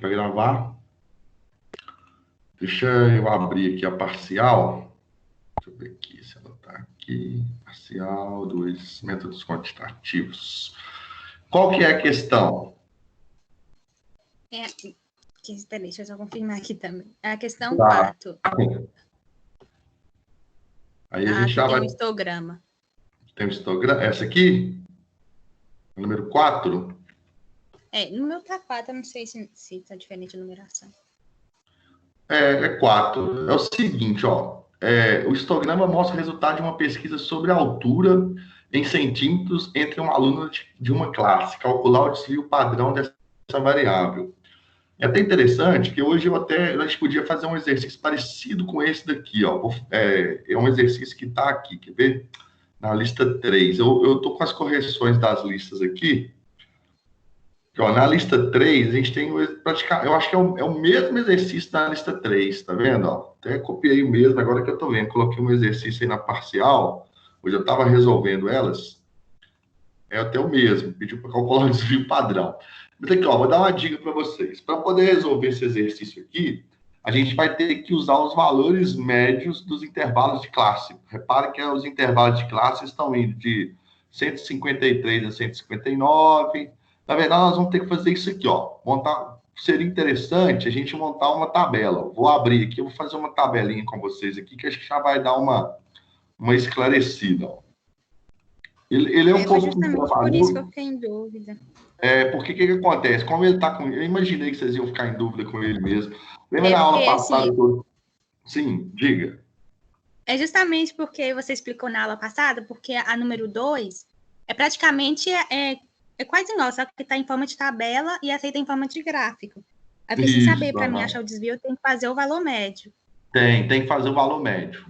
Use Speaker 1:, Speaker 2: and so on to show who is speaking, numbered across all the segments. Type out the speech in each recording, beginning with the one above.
Speaker 1: Para gravar. Deixa eu abrir aqui a parcial. Deixa eu ver aqui se ela está aqui. Parcial dos métodos quantitativos. Qual que é a questão?
Speaker 2: Peraí, deixa eu só confirmar aqui também. É a questão 4.
Speaker 1: Aí a gente já
Speaker 2: tem
Speaker 1: vai...
Speaker 2: um histograma.
Speaker 1: Tem um histograma. Essa aqui? Número 4?
Speaker 2: No meu tá 4, eu não sei se tá diferente a numeração.
Speaker 1: É 4. É o seguinte, ó. O histograma mostra o resultado de uma pesquisa sobre a altura em centímetros entre um aluno de uma classe. Calcular o desvio padrão dessa variável. É até interessante que hoje a gente podia fazer um exercício parecido com esse daqui, ó. É um exercício que está aqui, quer ver? Na lista 3. Eu estou com as correções das listas aqui. Ó, na lista 3, a gente tem eu acho que é o mesmo exercício da lista 3, tá vendo? Ó, até copiei o mesmo, agora que eu tô vendo. Coloquei um exercício aí na parcial, hoje eu estava resolvendo elas. É até o mesmo, pediu para calcular o desvio padrão. Mas aqui, ó, vou dar uma dica para vocês. Para poder resolver esse exercício aqui, a gente vai ter que usar os valores médios dos intervalos de classe. Repare que os intervalos de classe estão indo de 153 a 159. Na verdade, nós vamos ter que fazer isso aqui, ó. Seria interessante a gente montar uma tabela. Vou abrir aqui, eu vou fazer uma tabelinha com vocês aqui, que acho que já vai dar uma esclarecida, ó. Ele é um pouco
Speaker 2: justamente por isso que eu fiquei em dúvida.
Speaker 1: Porque o que acontece? Como ele está com... Eu imaginei que vocês iam ficar em dúvida com ele mesmo. Lembra na aula passada? Sim, diga.
Speaker 2: É justamente porque você explicou na aula passada, porque a número 2 é praticamente quase igual, só que está em forma de tabela e essa aí está em forma de gráfico. Aí para você saber, para mim achar o desvio, eu tenho que fazer o valor médio.
Speaker 1: Tem que fazer o valor médio.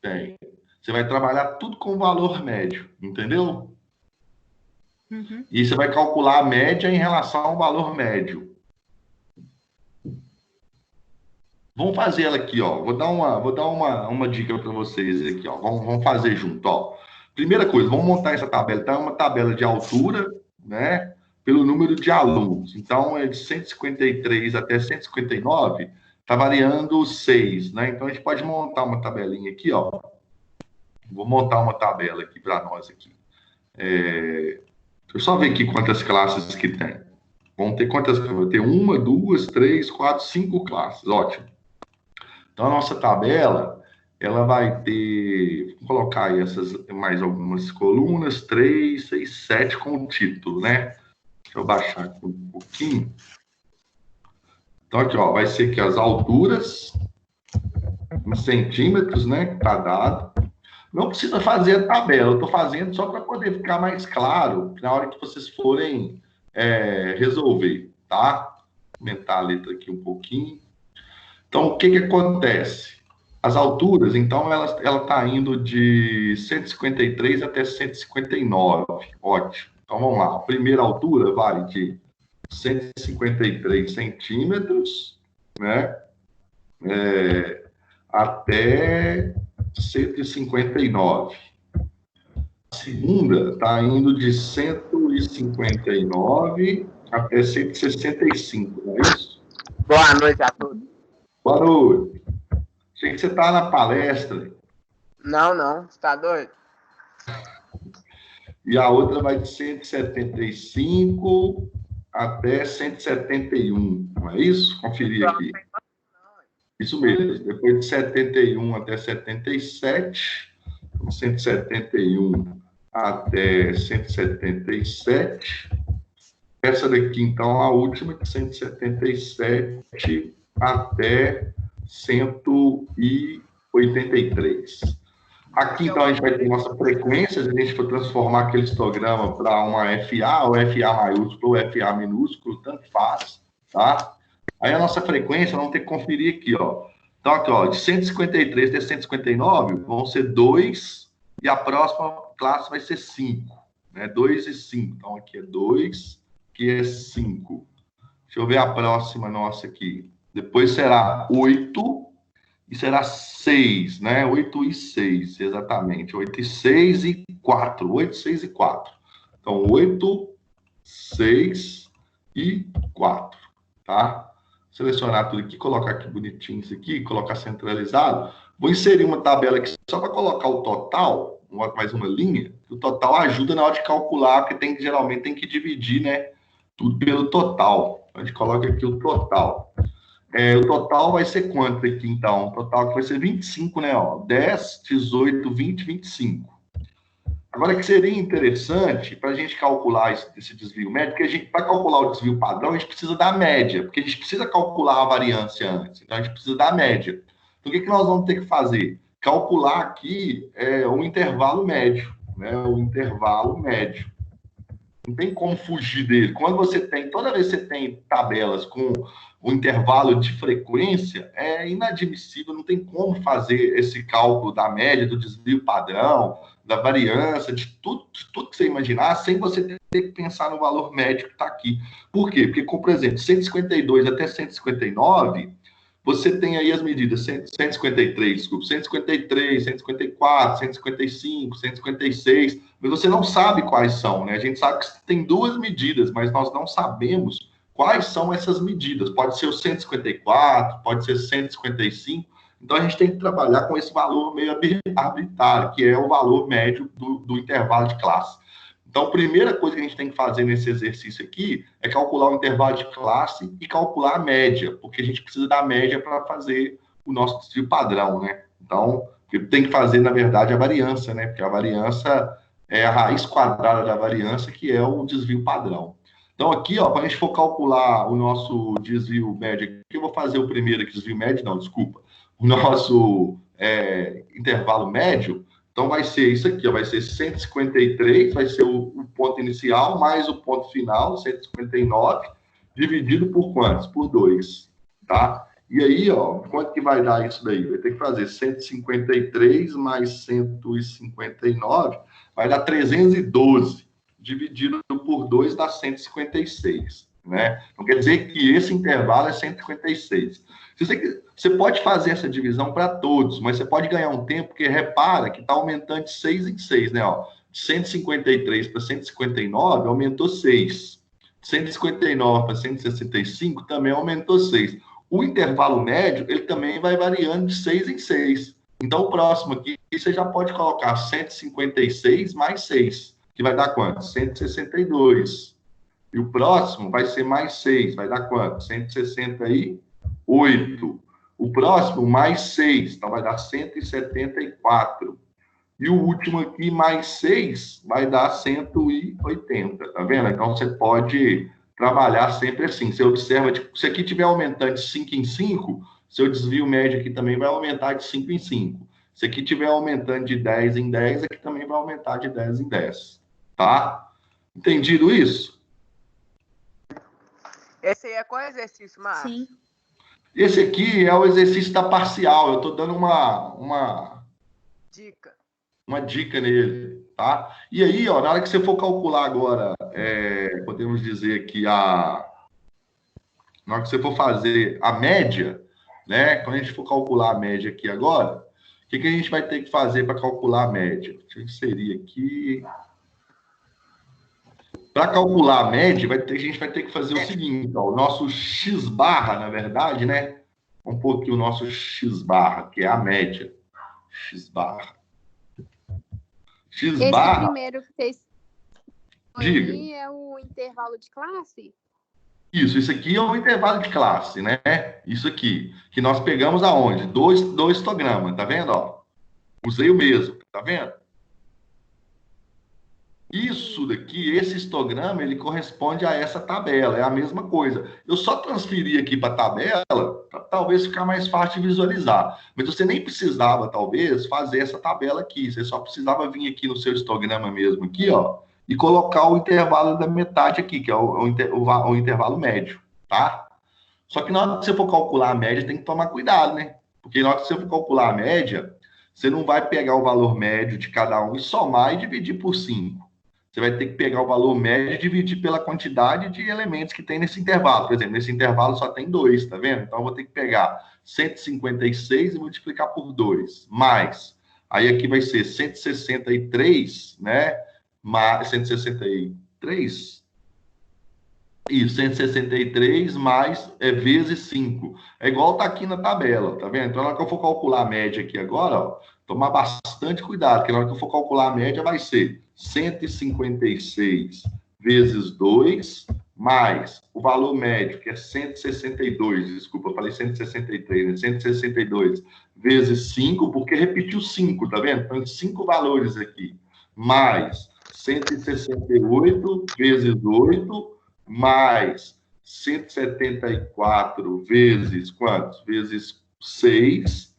Speaker 1: Tem. Você vai trabalhar tudo com o valor médio, entendeu?
Speaker 2: Uhum.
Speaker 1: E você vai calcular a média em relação ao valor médio. Vamos fazer ela aqui, ó. Vou dar uma dica para vocês aqui, ó. Vamos fazer junto, ó. Primeira coisa, vamos montar essa tabela. Então, é uma tabela de altura, né? Pelo número de alunos. Então, é de 153 até 159, tá variando 6, né? Então, a gente pode montar uma tabelinha aqui, ó. Vou montar uma tabela aqui para nós aqui. Deixa eu só ver aqui quantas classes que tem. Vamos ter quantas? Vai ter 1, 2, 3, 4, 5 classes. Ótimo. Então, a nossa tabela, ela vai ter... Vou colocar aí mais algumas colunas. 3, 6, 7 com o título, né? Deixa eu baixar aqui um pouquinho. Então, aqui, ó, vai ser aqui as alturas em centímetros, né? Que tá dado. Não precisa fazer a tabela, eu estou fazendo só para poder ficar mais claro na hora que vocês forem resolver, tá? Vou aumentar a letra aqui um pouquinho. Então, o que acontece? As alturas, então, ela está indo de 153 até 159. Ótimo. Então, vamos lá. A primeira altura vai de 153 centímetros, né? Até 159. A segunda está indo de 159 até 165, não é isso?
Speaker 3: Boa noite a todos.
Speaker 1: Boa noite. Achei que você está na palestra.
Speaker 3: Não, você está doido?
Speaker 1: E a outra vai de 175 até 171, não é isso? Conferir aqui. Isso mesmo. Depois de 71 até 77, 171 até 177. Essa daqui, então, a última, de 177 até 183. Aqui, então, a gente vai ter nossa frequência, se a gente for transformar aquele histograma para uma FA, ou FA maiúsculo, ou FA minúsculo, tanto faz, tá? Aí a nossa frequência, vamos ter que conferir aqui, ó. Então, aqui, ó, de 153 até 159 vão ser 2, e a próxima classe vai ser 5, né? 2 e 5. Então, aqui é 2, aqui é 5. Deixa eu ver a próxima nossa aqui. Depois será 8 e será 6, né? 8 e 6, exatamente. 8 e 6 e 4. 8, 6 e 4. Então, 8, 6 e 4, tá? selecionar tudo aqui, colocar aqui bonitinho isso aqui, colocar centralizado. Vou inserir uma tabela aqui só para colocar o total, mais uma linha. O total ajuda na hora de calcular, porque geralmente tem que dividir, né? Tudo pelo total. A gente coloca aqui o total. O total vai ser quanto aqui, então? O total aqui vai ser 25, né? Ó, 10, 18, 20, 25. Agora, que seria interessante para a gente calcular esse desvio médio, porque para calcular o desvio padrão, a gente precisa da média, porque a gente precisa calcular a variância antes. Então, a gente precisa da média. Então, o que nós vamos ter que fazer? Calcular aqui o intervalo médio, né? O intervalo médio. Não tem como fugir dele. Quando você tem, toda vez que você tem tabelas com o intervalo de frequência, é inadmissível, não tem como fazer esse cálculo da média, do desvio padrão, da variância, de tudo que você imaginar, sem você ter que pensar no valor médio que está aqui. Por quê? Porque, por exemplo, 152 até 159, você tem aí as medidas 153, desculpa, 153, 154, 155, 156, mas você não sabe quais são, né? A gente sabe que tem duas medidas, mas nós não sabemos quais são essas medidas. Pode ser o 154, pode ser 155. Então, a gente tem que trabalhar com esse valor meio arbitrário, que é o valor médio do intervalo de classe. Então, a primeira coisa que a gente tem que fazer nesse exercício aqui é calcular o intervalo de classe e calcular a média, porque a gente precisa da média para fazer o nosso desvio padrão, né? Então, tem que fazer, na verdade, a variância, né? Porque a variância é a raiz quadrada da variância, que é o desvio padrão. Então, aqui, ó, para a gente for calcular o nosso desvio médio, aqui eu vou fazer o primeiro aqui, desvio médio, não, desculpa. O nosso intervalo médio, então vai ser isso aqui, ó, vai ser 153, vai ser o ponto inicial, mais o ponto final, 159, dividido por quantos? Por 2, tá? E aí, ó, quanto que vai dar isso daí? Vai ter que fazer 153 mais 159, vai dar 312, dividido por 2 dá 156, né? Então, quer dizer que esse intervalo é 156. Você pode fazer essa divisão para todos, mas você pode ganhar um tempo, porque repara que está aumentando de 6 em 6, né? Ó, de 153 para 159 aumentou 6. De 159 para 165 também aumentou 6. O intervalo médio, ele também vai variando de 6 em 6. Então, o próximo aqui, você já pode colocar 156 mais 6, que vai dar quanto? 162. E o próximo vai ser mais 6, vai dar quanto? 168. O próximo, mais 6, então vai dar 174. E o último aqui, mais 6, vai dar 180, tá vendo? Então, você pode trabalhar sempre assim. Você observa, tipo, se aqui estiver aumentando de 5 em 5, seu desvio médio aqui também vai aumentar de 5 em 5. Se aqui estiver aumentando de 10 em 10, aqui também vai aumentar de 10 em 10, tá? Entendido isso?
Speaker 3: Esse aí é qual exercício, Marcos?
Speaker 2: Sim.
Speaker 1: Esse aqui é o exercício da parcial. Eu estou dando uma dica nele, tá? E aí, ó, na hora que você for calcular agora, podemos dizer que na hora que você for fazer a média, né? Quando a gente for calcular a média aqui agora, o que a gente vai ter que fazer para calcular a média? Deixa eu inserir aqui. Para calcular a média, a gente vai ter que fazer o seguinte, ó, o nosso x barra, na verdade, né? Vamos pôr aqui o nosso x barra, que é a média. X barra. X barra.
Speaker 4: Esse primeiro que vocês
Speaker 1: Diga.
Speaker 4: aí é o intervalo de classe?
Speaker 1: Isso aqui é o intervalo de classe, né? Isso aqui, que nós pegamos aonde? Do histograma, tá vendo? Ó? Usei o mesmo, tá vendo? Isso daqui, esse histograma, ele corresponde a essa tabela, é a mesma coisa. Eu só transferi aqui para a tabela, para talvez ficar mais fácil de visualizar. Mas você nem precisava, talvez, fazer essa tabela aqui. Você só precisava vir aqui no seu histograma mesmo, aqui, ó, e colocar o intervalo da metade aqui, que é o intervalo médio, tá? Só que na hora que você for calcular a média, tem que tomar cuidado, né? Porque na hora que você for calcular a média, você não vai pegar o valor médio de cada um e somar e dividir por 5. Você vai ter que pegar o valor médio e dividir pela quantidade de elementos que tem nesse intervalo. Por exemplo, nesse intervalo só tem 2, tá vendo? Então, eu vou ter que pegar 156 e multiplicar por 2. Mais. Aí aqui vai ser 163, né? Mais 163. Isso, 163 mais vezes 5. É igual tá aqui na tabela, tá vendo? Então, na hora que eu for calcular a média aqui agora, ó, tomar bastante cuidado, porque na hora que eu for calcular a média vai ser 156 vezes 2 mais o valor médio, que é 162, desculpa, eu falei 163, né? 162 vezes 5, porque repetiu 5, tá vendo? Então, 5 valores aqui, mais 168 vezes 8, mais 174 vezes quantos? Vezes 6,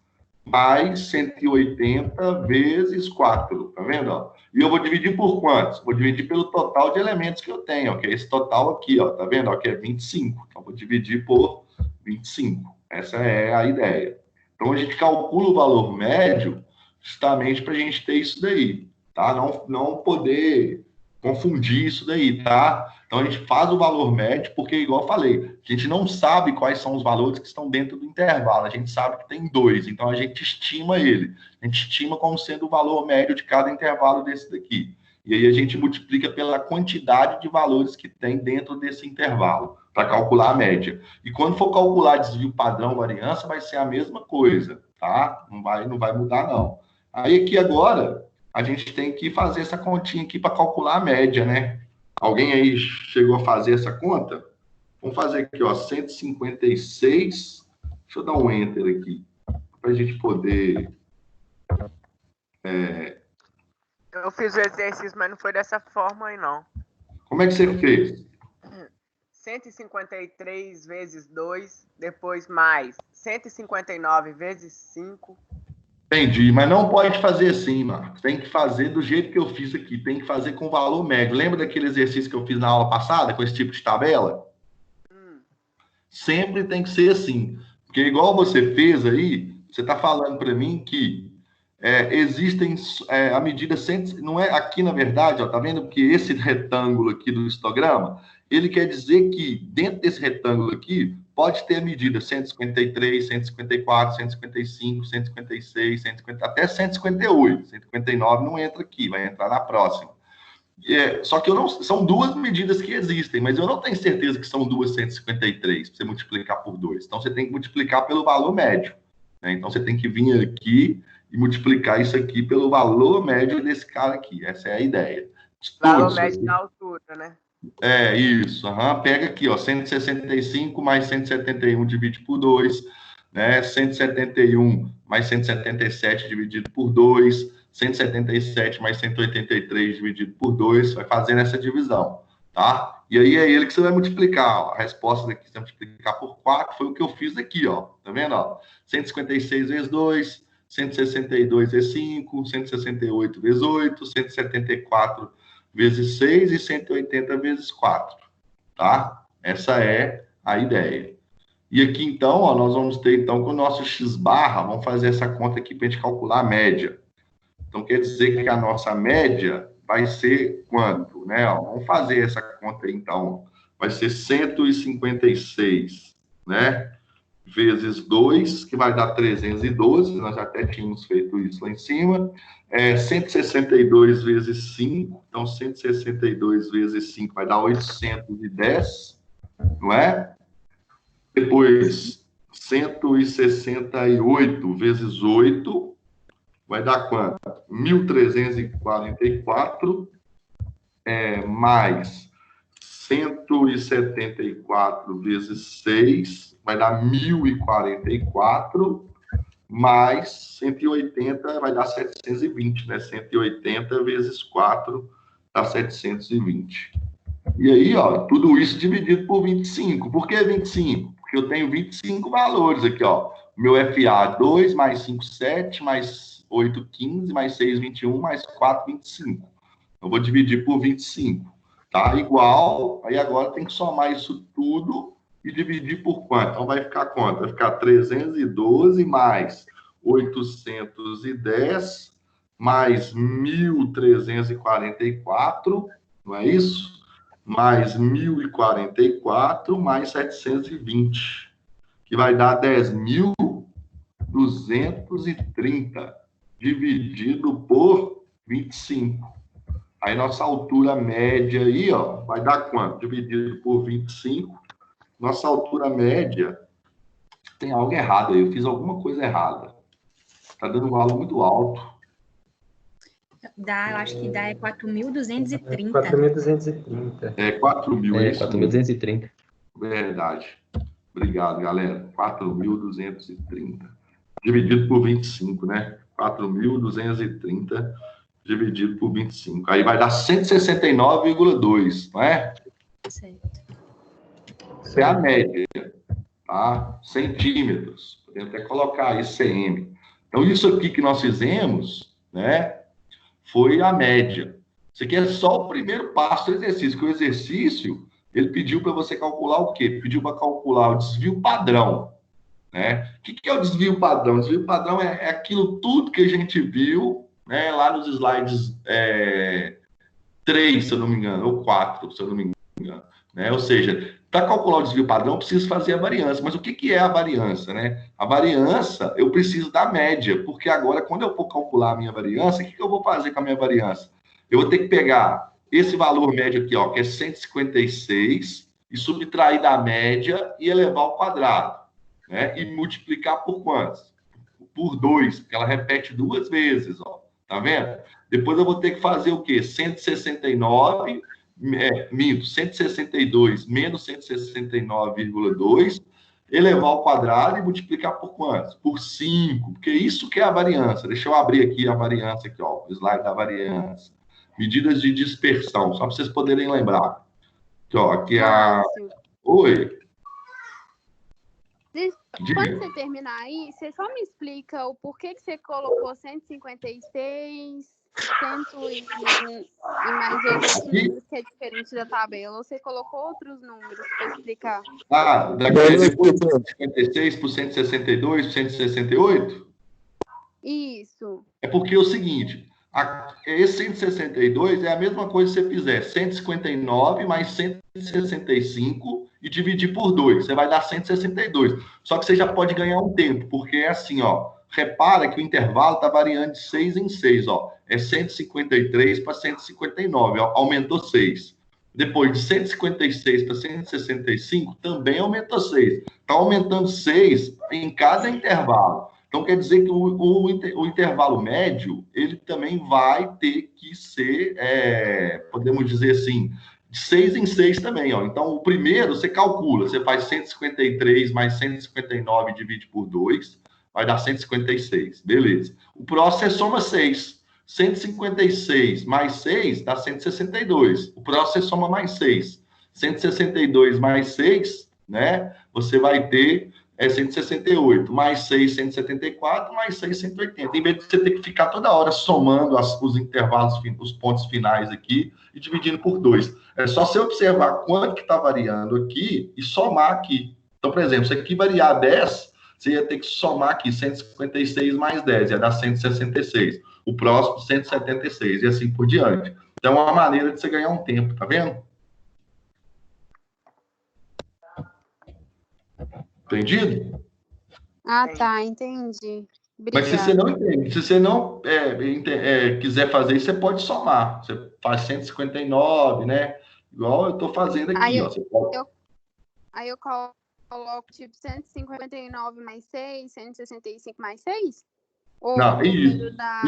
Speaker 1: mais 180 vezes 4, tá vendo? Ó? E eu vou dividir por quantos? Vou dividir pelo total de elementos que eu tenho, ó, que é esse total aqui, ó, tá vendo? Ó, que é 25. Então, vou dividir por 25. Essa é a ideia. Então, a gente calcula o valor médio justamente para a gente ter isso daí, tá? Não poder confundir isso daí, tá? Então, a gente faz o valor médio, porque, igual eu falei, a gente não sabe quais são os valores que estão dentro do intervalo, a gente sabe que tem 2, então a gente estima ele. A gente estima como sendo o valor médio de cada intervalo desse daqui. E aí a gente multiplica pela quantidade de valores que tem dentro desse intervalo, para calcular a média. E quando for calcular desvio padrão, variância, vai ser a mesma coisa, tá? Não vai mudar, não. Aí aqui agora, a gente tem que fazer essa continha aqui para calcular a média, né? Alguém aí chegou a fazer essa conta? Vamos fazer aqui, ó, 156. Deixa eu dar um enter aqui, para a gente poder...
Speaker 3: Eu fiz o exercício, mas não foi dessa forma aí, não.
Speaker 1: Como é que você fez?
Speaker 3: 153 vezes 2, depois mais 159 vezes 5.
Speaker 1: Entendi, mas não pode fazer assim, Marcos. Tem que fazer do jeito que eu fiz aqui. Tem que fazer com valor médio. Lembra daquele exercício que eu fiz na aula passada, com esse tipo de tabela? Sempre tem que ser assim. Porque igual você fez aí, você está falando para mim que existem a medida 100, não é aqui na verdade, ó, tá vendo que esse retângulo aqui do histograma, ele quer dizer que dentro desse retângulo aqui pode ter a medida 153, 154, 155, 156, 150, até 158, 159 não entra aqui, vai entrar na próxima. Só que são duas medidas que existem, mas eu não tenho certeza que são duas 153 para você multiplicar por 2. Então você tem que multiplicar pelo valor médio, né? Então você tem que vir aqui e multiplicar isso aqui pelo valor médio desse cara aqui. Essa é a ideia.
Speaker 3: Valor médio da altura, né?
Speaker 1: Isso. Pega aqui, ó, 165 mais 171 dividido por 2, né? 171 mais 177 dividido por 2, 177 mais 183 dividido por 2, vai fazendo essa divisão, tá? E aí é ele que você vai multiplicar, ó. A resposta daqui, você vai multiplicar por 4, foi o que eu fiz aqui, ó. Tá vendo, ó? 156 vezes 2, 162 vezes 5, 168 vezes 8, 174 vezes 6 e 180 vezes 4, tá? Essa é a ideia. E aqui, então, ó, nós vamos ter, então, com o nosso x barra, vamos fazer essa conta aqui para a gente calcular a média. Então, quer dizer que a nossa média vai ser quanto, né? Ó, vamos fazer essa conta aí, então. Vai ser 156, né? Vezes 2, que vai dar 312, nós já até tínhamos feito isso lá em cima. 162 vezes 5, então 162 vezes 5 vai dar 810, não é? Depois, 168 vezes 8 vai dar quanto? 1.344, mais 174 vezes 6 vai dar 1.044, mais 180 vai dar 720, né? 180 vezes 4 dá 720. E aí, ó, tudo isso dividido por 25. Por que 25? Porque eu tenho 25 valores aqui, ó. Meu FA 2 mais 5, 7, mais 8, 15, mais 6, 21, mais 4, 25. Eu vou dividir por 25. Tá? Igual, aí agora tem que somar isso tudo e dividir por quanto? Então vai ficar quanto? Vai ficar 312 mais 810 mais 1.344, não é isso? Mais 1.044 mais 720, que vai dar 10.230 dividido por 25. Aí nossa altura média aí, ó, vai dar quanto? Dividido por 25. Nossa altura média tem algo errado aí. Eu fiz alguma coisa errada. Tá dando um valor muito alto.
Speaker 2: Eu acho que dá 4.230.
Speaker 5: 4.230.
Speaker 1: É 4.000, é isso mesmo.
Speaker 5: 4.230.
Speaker 1: Verdade. Obrigado, galera. 4.230. Dividido por 25, né? 4.230 dividido por 25. Aí vai dar 169,2, não é?
Speaker 2: Certo.
Speaker 1: Essa é a média, tá? Centímetros. Podemos até colocar aí cm. Então, isso aqui que nós fizemos, né? Foi a média. Isso aqui é só o primeiro passo do exercício, que o exercício, ele pediu para você calcular o quê? Pediu para calcular o desvio padrão, né? O que é o desvio padrão? O desvio padrão é aquilo tudo que a gente viu, né, lá nos slides 3, se eu não me engano, ou 4, se eu não me engano, né? Ou seja, para calcular o desvio padrão, eu preciso fazer a variância. Mas o que é a variância, né? A variância, eu preciso da média, porque agora, quando eu for calcular a minha variância, o que eu vou fazer com a minha variância? Eu vou ter que pegar esse valor médio aqui, ó, que é 156, e subtrair da média e elevar ao quadrado, né? E multiplicar por quantos? Por 2, porque ela repete 2 vezes, ó. Tá vendo? Depois eu vou ter que fazer o quê? 169... 162 menos 169,2, elevar ao quadrado e multiplicar por quantos? Por 5, porque isso que é a variância. Deixa eu abrir aqui a variância, aqui, ó, o slide da variância. Medidas de dispersão, só para vocês poderem lembrar. Aqui, ó, aqui é a... Oi.
Speaker 4: Quando você terminar aí, você só me explica o porquê que você colocou 156... e mais outros números que é diferente da tabela. Ou você colocou outros números para explicar?
Speaker 1: Depois de 56 por 162, por 168?
Speaker 4: Isso.
Speaker 1: É porque é o seguinte, esse 162 é a mesma coisa se você fizer 159 mais 165 e dividir por 2. Você vai dar 162. Só que você já pode ganhar um tempo, porque é assim, ó. Repara que o intervalo está variando de 6 em 6, ó. É 153 para 159, ó, aumentou 6. Depois de 156 para 165, também aumentou 6. Está aumentando 6 em cada intervalo. Então, quer dizer que o intervalo médio, ele também vai ter que ser, podemos dizer assim, de 6 em 6 também, ó. Então, o primeiro, você calcula, você faz 153 mais 159 divide por 2, vai dar 156, beleza. O próximo você soma 6. 156 mais 6 dá 162. O próximo você soma mais 6. 162 mais 6, né? Você vai ter 168. Mais 6, 174. Mais 6, 180. Em vez de você ter que ficar toda hora somando os intervalos, os pontos finais aqui e dividindo por 2. É só você observar quanto que está variando aqui e somar aqui. Então, por exemplo, se aqui variar 10... você ia ter que somar aqui 156 mais 10, ia dar 166. O próximo, 176, e assim por diante. Então, é uma maneira de você ganhar um tempo, tá vendo? Entendido?
Speaker 4: Ah, tá, entendi. Obrigada.
Speaker 1: Mas se você não entende, se você não quiser fazer isso, você pode somar. Você faz 159, né? Igual eu estou fazendo aqui.
Speaker 4: Aí
Speaker 1: ó. Você pode...
Speaker 4: aí eu coloco tipo 159 mais 6, 165 mais 6? Ou
Speaker 1: não,
Speaker 4: o número da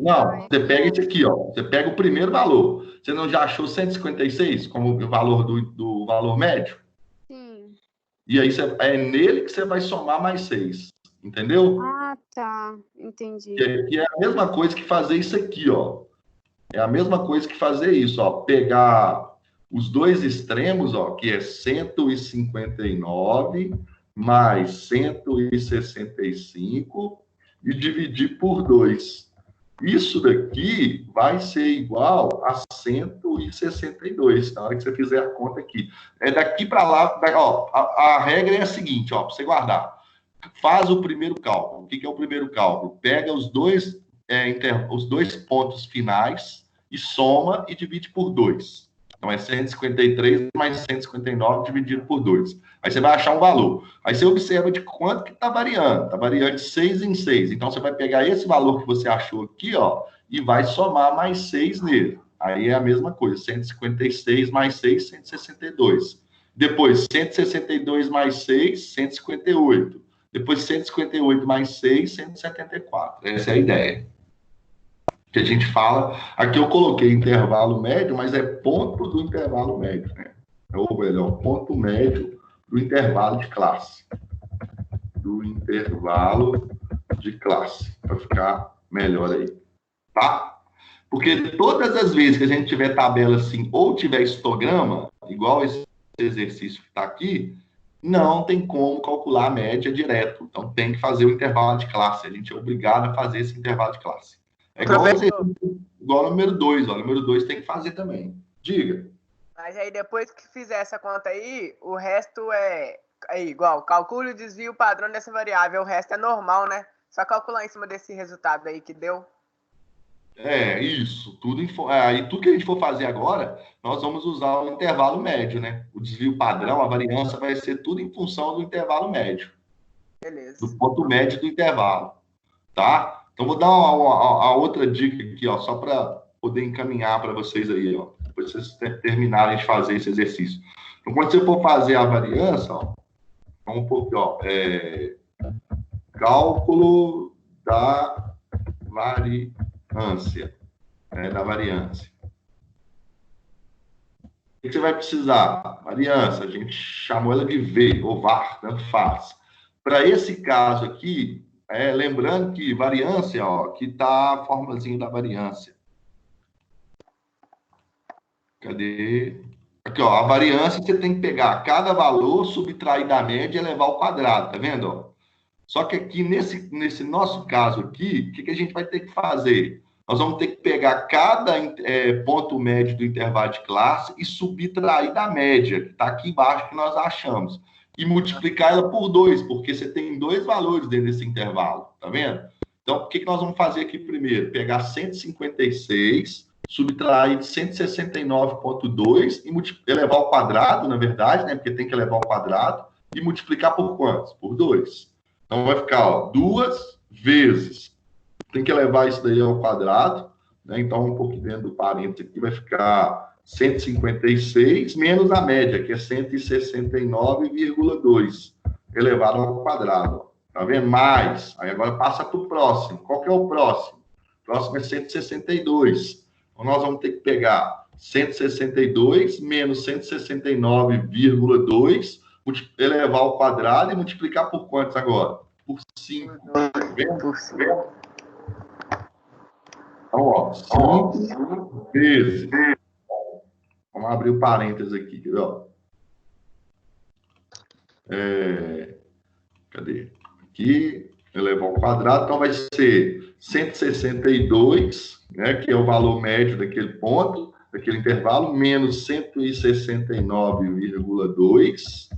Speaker 1: não. Você pega esse aqui, ó. Você pega o primeiro valor. Você não já achou 156 como o valor do valor médio?
Speaker 4: Sim.
Speaker 1: E aí é nele que você vai somar mais 6. Entendeu?
Speaker 4: Ah, tá. Entendi.
Speaker 1: Que é a mesma coisa que fazer isso aqui, ó. É a mesma coisa que fazer isso, ó. Pegar os dois extremos, ó, que é 159 mais 165 e dividir por 2. Isso daqui vai ser igual a 162, na hora que você fizer a conta aqui. É daqui para lá, ó, a regra é a seguinte, ó, para você guardar. Faz o primeiro cálculo. O que é o primeiro cálculo? Pega os dois pontos finais e soma e divide por 2. Então, é 153 mais 159 dividido por 2. Aí você vai achar um valor. Aí você observa de quanto que está variando. Está variando de 6 em 6. Então, você vai pegar esse valor que você achou aqui, ó, e vai somar mais 6 nele. Aí é a mesma coisa, 156 mais 6, 162. Depois, 162 mais 6, 158. Depois, 158 mais 6, 174. Essa é a ideia. Que a gente fala... Aqui eu coloquei intervalo médio, mas é ponto do intervalo médio, né? Ou melhor, ponto médio do intervalo de classe. Do intervalo de classe. Para ficar melhor aí. Tá? Porque todas as vezes que a gente tiver tabela assim, ou tiver histograma, igual esse exercício que está aqui, não tem como calcular a média direto. Então, tem que fazer o intervalo de classe. A gente é obrigado a fazer esse intervalo de classe. É igual o número 2. O número 2 tem que fazer também. Diga.
Speaker 3: Mas aí, depois que fizer essa conta aí, o resto é igual. Calcule o desvio padrão dessa variável. O resto é normal, né? Só calcular em cima desse resultado aí que deu.
Speaker 1: É, isso. Aí tudo que a gente for fazer agora, nós vamos usar o intervalo médio, né? O desvio padrão, a variância vai ser tudo em função do intervalo médio.
Speaker 3: Beleza.
Speaker 1: Do ponto médio do intervalo. Tá? Então, vou dar a outra dica aqui, ó, só para poder encaminhar para vocês aí, ó. Depois vocês terminarem de fazer esse exercício. Então, quando você for fazer a variância, ó, vamos pôr aqui, ó, cálculo da variância. Da variância. O que você vai precisar? Variância, a gente chamou ela de V, ou VAR, tanto faz. Para esse caso aqui, lembrando que variância, ó, aqui está a formulazinha da variância. Cadê? Aqui, ó, a variância você tem que pegar cada valor, subtrair da média e elevar ao quadrado, tá vendo? Ó? Só que aqui, nesse nosso caso aqui, o que a gente vai ter que fazer? Nós vamos ter que pegar cada ponto médio do intervalo de classe e subtrair da média, que está aqui embaixo, que nós achamos. E multiplicar ela por 2, porque você tem 2 valores dentro desse intervalo, tá vendo? Então, o que nós vamos fazer aqui primeiro? Pegar 156, subtrair de 169,2 e elevar ao quadrado, na verdade, né? Porque tem que elevar ao quadrado, e multiplicar por quantos? Por 2. Então, vai ficar, ó, 2 vezes... Tem que elevar isso daí ao quadrado, né? Então, um pouco dentro do parênteses aqui vai ficar 156 menos a média, que é 169,2, elevado ao quadrado. Ó. Tá vendo? Mais. Aí agora passa para o próximo. Qual que é o próximo? O próximo é 162. Então, nós vamos ter que pegar 162 menos 169,2, elevar ao quadrado e multiplicar por quantos agora? Por 5. Tá vendo?
Speaker 3: Por 5.
Speaker 1: Então, ó, 5 vezes. Vamos abrir o parênteses aqui, ó. Cadê? Aqui, elevar ao quadrado, então vai ser 162, né, que é o valor médio daquele ponto, daquele intervalo, menos 169,2,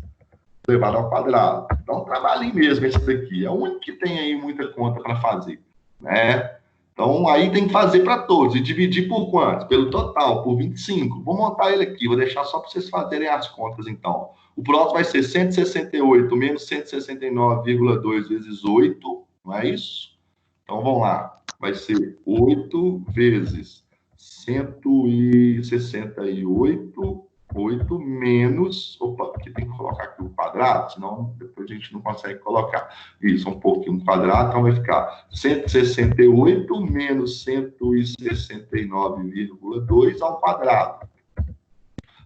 Speaker 1: elevado ao quadrado. Então, trabalhem mesmo esse daqui. É o único que tem aí muita conta para fazer, né? Então, aí tem que fazer para todos. E dividir por quanto? Pelo total, por 25. Vou montar ele aqui, vou deixar só para vocês fazerem as contas, então. O próximo vai ser 168 menos 169,2 vezes 8, não é isso? Então, vamos lá. Vai ser 8 vezes 168, 8 menos... Opa, aqui tem que colocar aqui o quadrado, senão depois a gente não consegue colocar. Isso, um pouquinho quadrado, então vai ficar 168 menos 169,2 ao quadrado.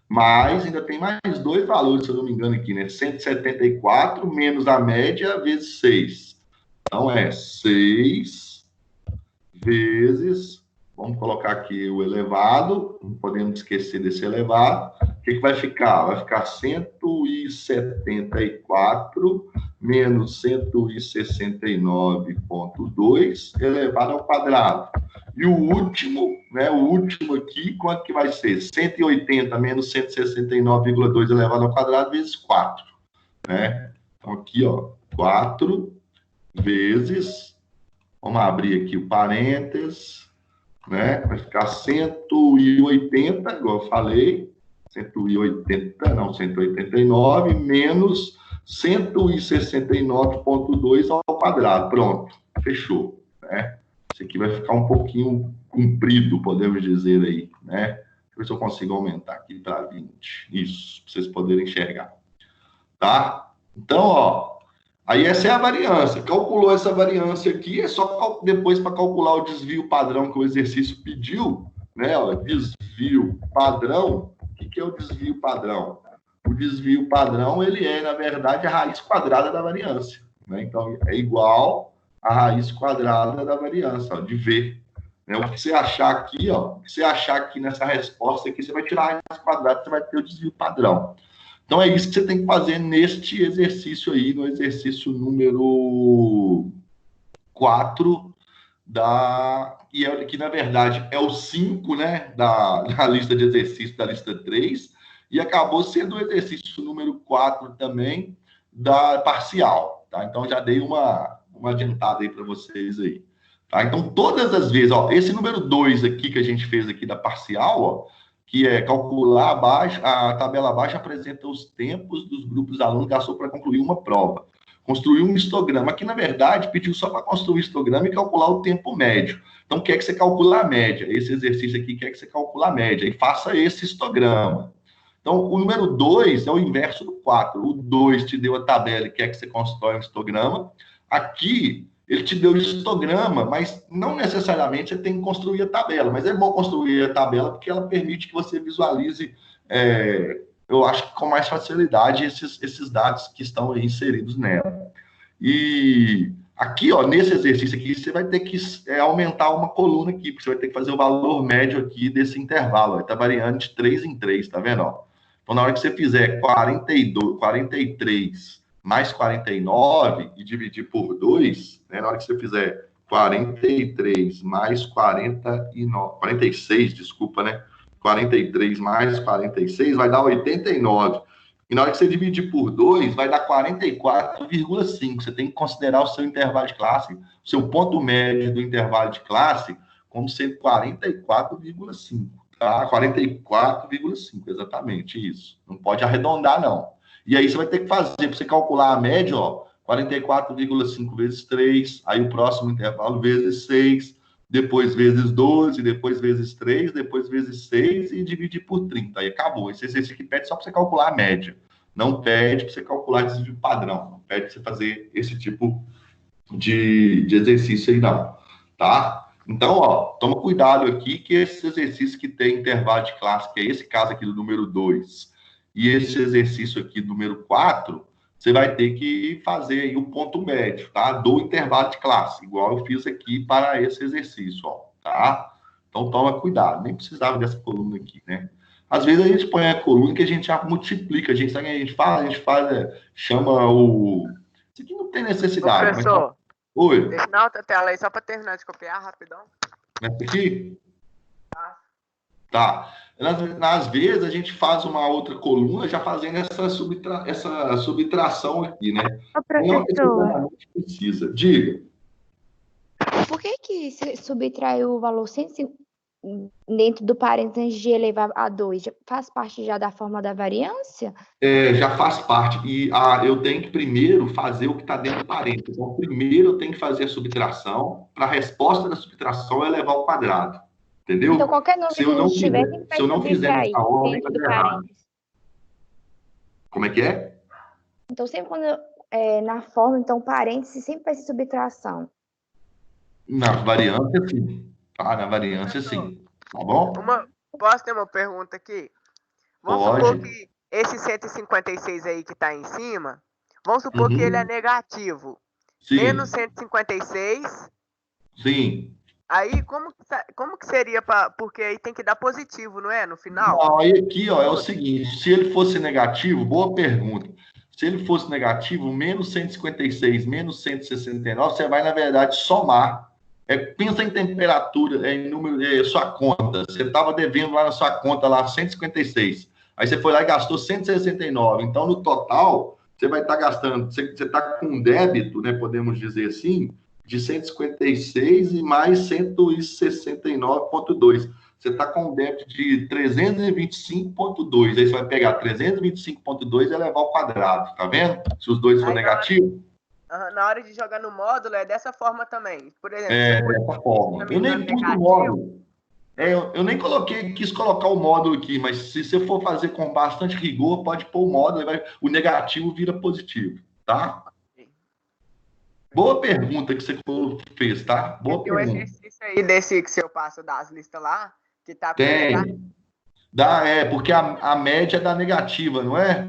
Speaker 1: Mas ainda tem mais 2 valores, se eu não me engano aqui, né? 174 menos a média vezes 6. Então, é 6 vezes... Vamos colocar aqui o elevado, não podemos esquecer desse elevado. O que vai ficar? Vai ficar 174 menos 169,2 elevado ao quadrado. E o último, né? O último aqui, quanto que vai ser? 180 menos 169,2 elevado ao quadrado vezes 4. Né? Então, aqui, ó, 4 vezes... Vamos abrir aqui o parênteses... Né? Vai ficar 180, igual eu falei, 189 menos 169,2 ao quadrado. Pronto, fechou. Né? Isso aqui vai ficar um pouquinho comprido, podemos dizer aí. né? Deixa eu ver se eu consigo aumentar aqui para 20. Isso, para vocês poderem enxergar. Tá? Então, ó, aí essa é a variância. Calculou essa variância aqui, é só depois para calcular o desvio padrão que o exercício pediu, né? Ó, desvio padrão. O que é o desvio padrão? O desvio padrão, ele é, na verdade, a raiz quadrada da variância, né? Então, é igual a raiz quadrada da variância, ó, de V. Né? O que você achar aqui, ó, o que você achar aqui nessa resposta aqui, você vai tirar a raiz quadrada, você vai ter o desvio padrão. Então, é isso que você tem que fazer neste exercício aí, no exercício número 4 que na verdade, é o 5, né, da lista de exercícios da lista 3, e acabou sendo o exercício número 4 também da parcial, tá? Então, já dei uma adiantada aí para vocês aí. Tá? Então, todas as vezes, ó, esse número 2 aqui que a gente fez aqui da parcial, ó, que é calcular abaixo, a tabela abaixo apresenta os tempos dos grupos de alunos que gastou para concluir uma prova. Construir um histograma, que na verdade pediu só para construir o histograma e calcular o tempo médio. Então, quer que você calcule a média. Esse exercício aqui quer que você calcule a média e faça esse histograma. Então, o número 2 é o inverso do 4. O 2 te deu a tabela e quer que você constrói um histograma. Aqui, ele te deu o histograma, mas não necessariamente você tem que construir a tabela. Mas é bom construir a tabela porque ela permite que você visualize, eu acho que com mais facilidade, esses dados que estão aí inseridos nela. E aqui, ó, nesse exercício aqui, você vai ter que aumentar uma coluna aqui, porque você vai ter que fazer o valor médio aqui desse intervalo. Está variando de 3 em 3, tá vendo? Ó? Então, na hora que você fizer 43 mais 49 e dividir por 2, né, na hora que você fizer 43 mais 46, desculpa, né? 43 mais 46 vai dar 89. E na hora que você dividir por 2, vai dar 44,5. Você tem que considerar o seu intervalo de classe, o seu ponto médio do intervalo de classe, como sendo 44,5. Tá? 44,5, exatamente isso. Não pode arredondar, não. E aí você vai ter que fazer, para você calcular a média, ó, 44,5 vezes 3, aí o próximo intervalo vezes 6, depois vezes 12, depois vezes 3, depois vezes 6 e dividir por 30. Aí acabou. Esse exercício aqui pede só para você calcular a média. Não pede para você calcular desvio padrão. Não pede para você fazer esse tipo de exercício aí, não. Tá? Então, ó, toma cuidado aqui que esse exercício que tem intervalo de classe, que é esse caso aqui do número 2, e esse exercício aqui do número 4, você vai ter que fazer aí o ponto médio, tá? Do intervalo de classe, igual eu fiz aqui para esse exercício, ó, tá? Então, toma cuidado. Nem precisava dessa coluna aqui, né? Às vezes a gente põe a coluna que a gente já multiplica. A gente sabe o que a gente faz, chama o... Isso aqui não tem necessidade.
Speaker 3: Professor,
Speaker 1: mas... Oi?
Speaker 3: deixa na outra tela aí, só para terminar de copiar rapidão.
Speaker 1: Essa aqui? Tá. Às vezes a gente faz uma outra coluna já fazendo essa subtração aqui, né?
Speaker 5: Ô, professor,
Speaker 1: Não precisa. Diga.
Speaker 5: por que se subtraiu o valor 150 dentro do parênteses de elevar a 2? Faz parte já da forma da variância?
Speaker 1: Já faz parte. E eu tenho que primeiro fazer o que está dentro do parênteses. Então, primeiro eu tenho que fazer a subtração, para a resposta da subtração elevar ao quadrado. Entendeu?
Speaker 5: Então, qualquer número que a gente tiver, tem que
Speaker 1: se eu não fizer
Speaker 5: subtrair
Speaker 1: essa ordem,
Speaker 5: dentro do
Speaker 1: vai dar errado.
Speaker 5: parênteses.
Speaker 1: Como é que é?
Speaker 5: Então, sempre quando na forma, então, parênteses sempre vai ser subtração.
Speaker 1: Na variância, sim. Tá? Na variância, sim. Tá bom?
Speaker 3: Posso ter uma pergunta aqui? Vamos supor que esse 156 aí que está em cima, vamos supor que ele é negativo.
Speaker 1: Sim.
Speaker 3: Menos 156.
Speaker 1: Sim.
Speaker 3: Aí, como que seria porque aí tem que dar positivo, não é? No final?
Speaker 1: Não, aí aqui, ó, é o seguinte, se ele fosse negativo, boa pergunta. Se ele fosse negativo, menos 156, menos 169, você vai, na verdade, somar. Pensa em temperatura, em número, sua conta. Você estava devendo lá na sua conta, lá, 156. Aí você foi lá e gastou 169. Então, no total, você vai estar gastando, você está com um débito, né, podemos dizer assim, de 156 e mais 169,2. Você está com um débito de 325,2. Aí você vai pegar 325,2 e elevar ao quadrado, tá vendo? Se os dois for negativos.
Speaker 3: Na hora de jogar no módulo, é dessa forma também. Por exemplo,
Speaker 1: dessa forma. Eu nem pus no módulo. Eu nem quis colocar o módulo aqui, mas se você for fazer com bastante rigor, pode pôr o módulo, o negativo vira positivo, tá? Boa pergunta que você fez, tá? Boa
Speaker 3: Tem um
Speaker 1: pergunta.
Speaker 3: exercício aí desse que eu passo das listas lá, que tá com
Speaker 1: Tem. Porque a média é da negativa, não é?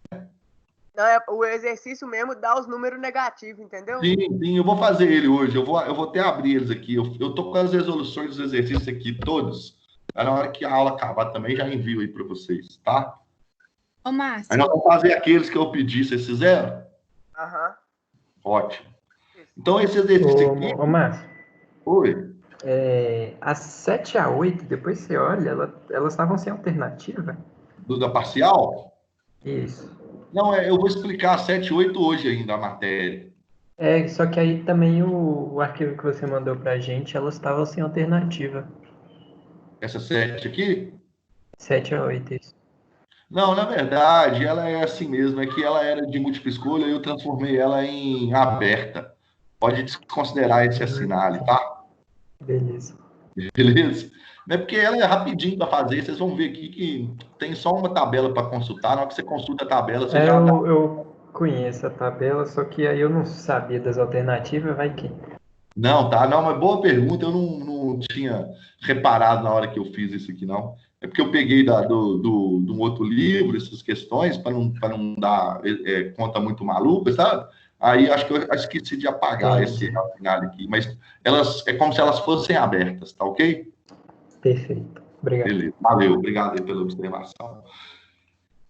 Speaker 3: Não, o exercício mesmo dá os números negativos, entendeu?
Speaker 1: Sim, eu vou fazer ele hoje. Eu vou até abrir eles aqui. Eu tô com as resoluções dos exercícios aqui, todos. Aí, na hora que a aula acabar também, já envio aí para vocês, tá?
Speaker 2: Ô, Márcio.
Speaker 1: Aí nós vamos fazer aqueles que eu pedi. Vocês fizeram?
Speaker 3: Aham.
Speaker 1: Ótimo. Então, esse exercício aqui...
Speaker 6: Ô, Márcio.
Speaker 1: Oi.
Speaker 6: As 7 a 8, depois você olha, elas estavam sem alternativa?
Speaker 1: Da parcial?
Speaker 6: Isso.
Speaker 1: Não, eu vou explicar 7 e 8 hoje ainda, a matéria.
Speaker 6: Só que aí também o arquivo que você mandou pra gente, elas estavam sem alternativa.
Speaker 1: Essa 7 aqui?
Speaker 6: 7 a 8, isso.
Speaker 1: Não, na verdade, ela é assim mesmo, é que ela era de múltipla escolha e eu transformei ela em aberta. Pode desconsiderar esse assinale, tá?
Speaker 6: Beleza.
Speaker 1: Beleza? Não é porque ela é rapidinho para fazer, vocês vão ver aqui que tem só uma tabela para consultar. Na hora que você consulta a tabela, você já dá.
Speaker 6: Eu conheço a tabela, só que aí eu não sabia das alternativas, vai que...
Speaker 1: Não, tá? Não, mas boa pergunta, eu não tinha reparado na hora que eu fiz isso aqui, não. É porque eu peguei de um outro livro essas questões, para não dar conta muito maluca, sabe? Aí acho que eu esqueci de apagar esse assinale aqui, mas elas é como se elas fossem abertas, tá ok?
Speaker 6: Perfeito. Obrigado.
Speaker 1: Beleza, valeu, obrigado aí pela observação.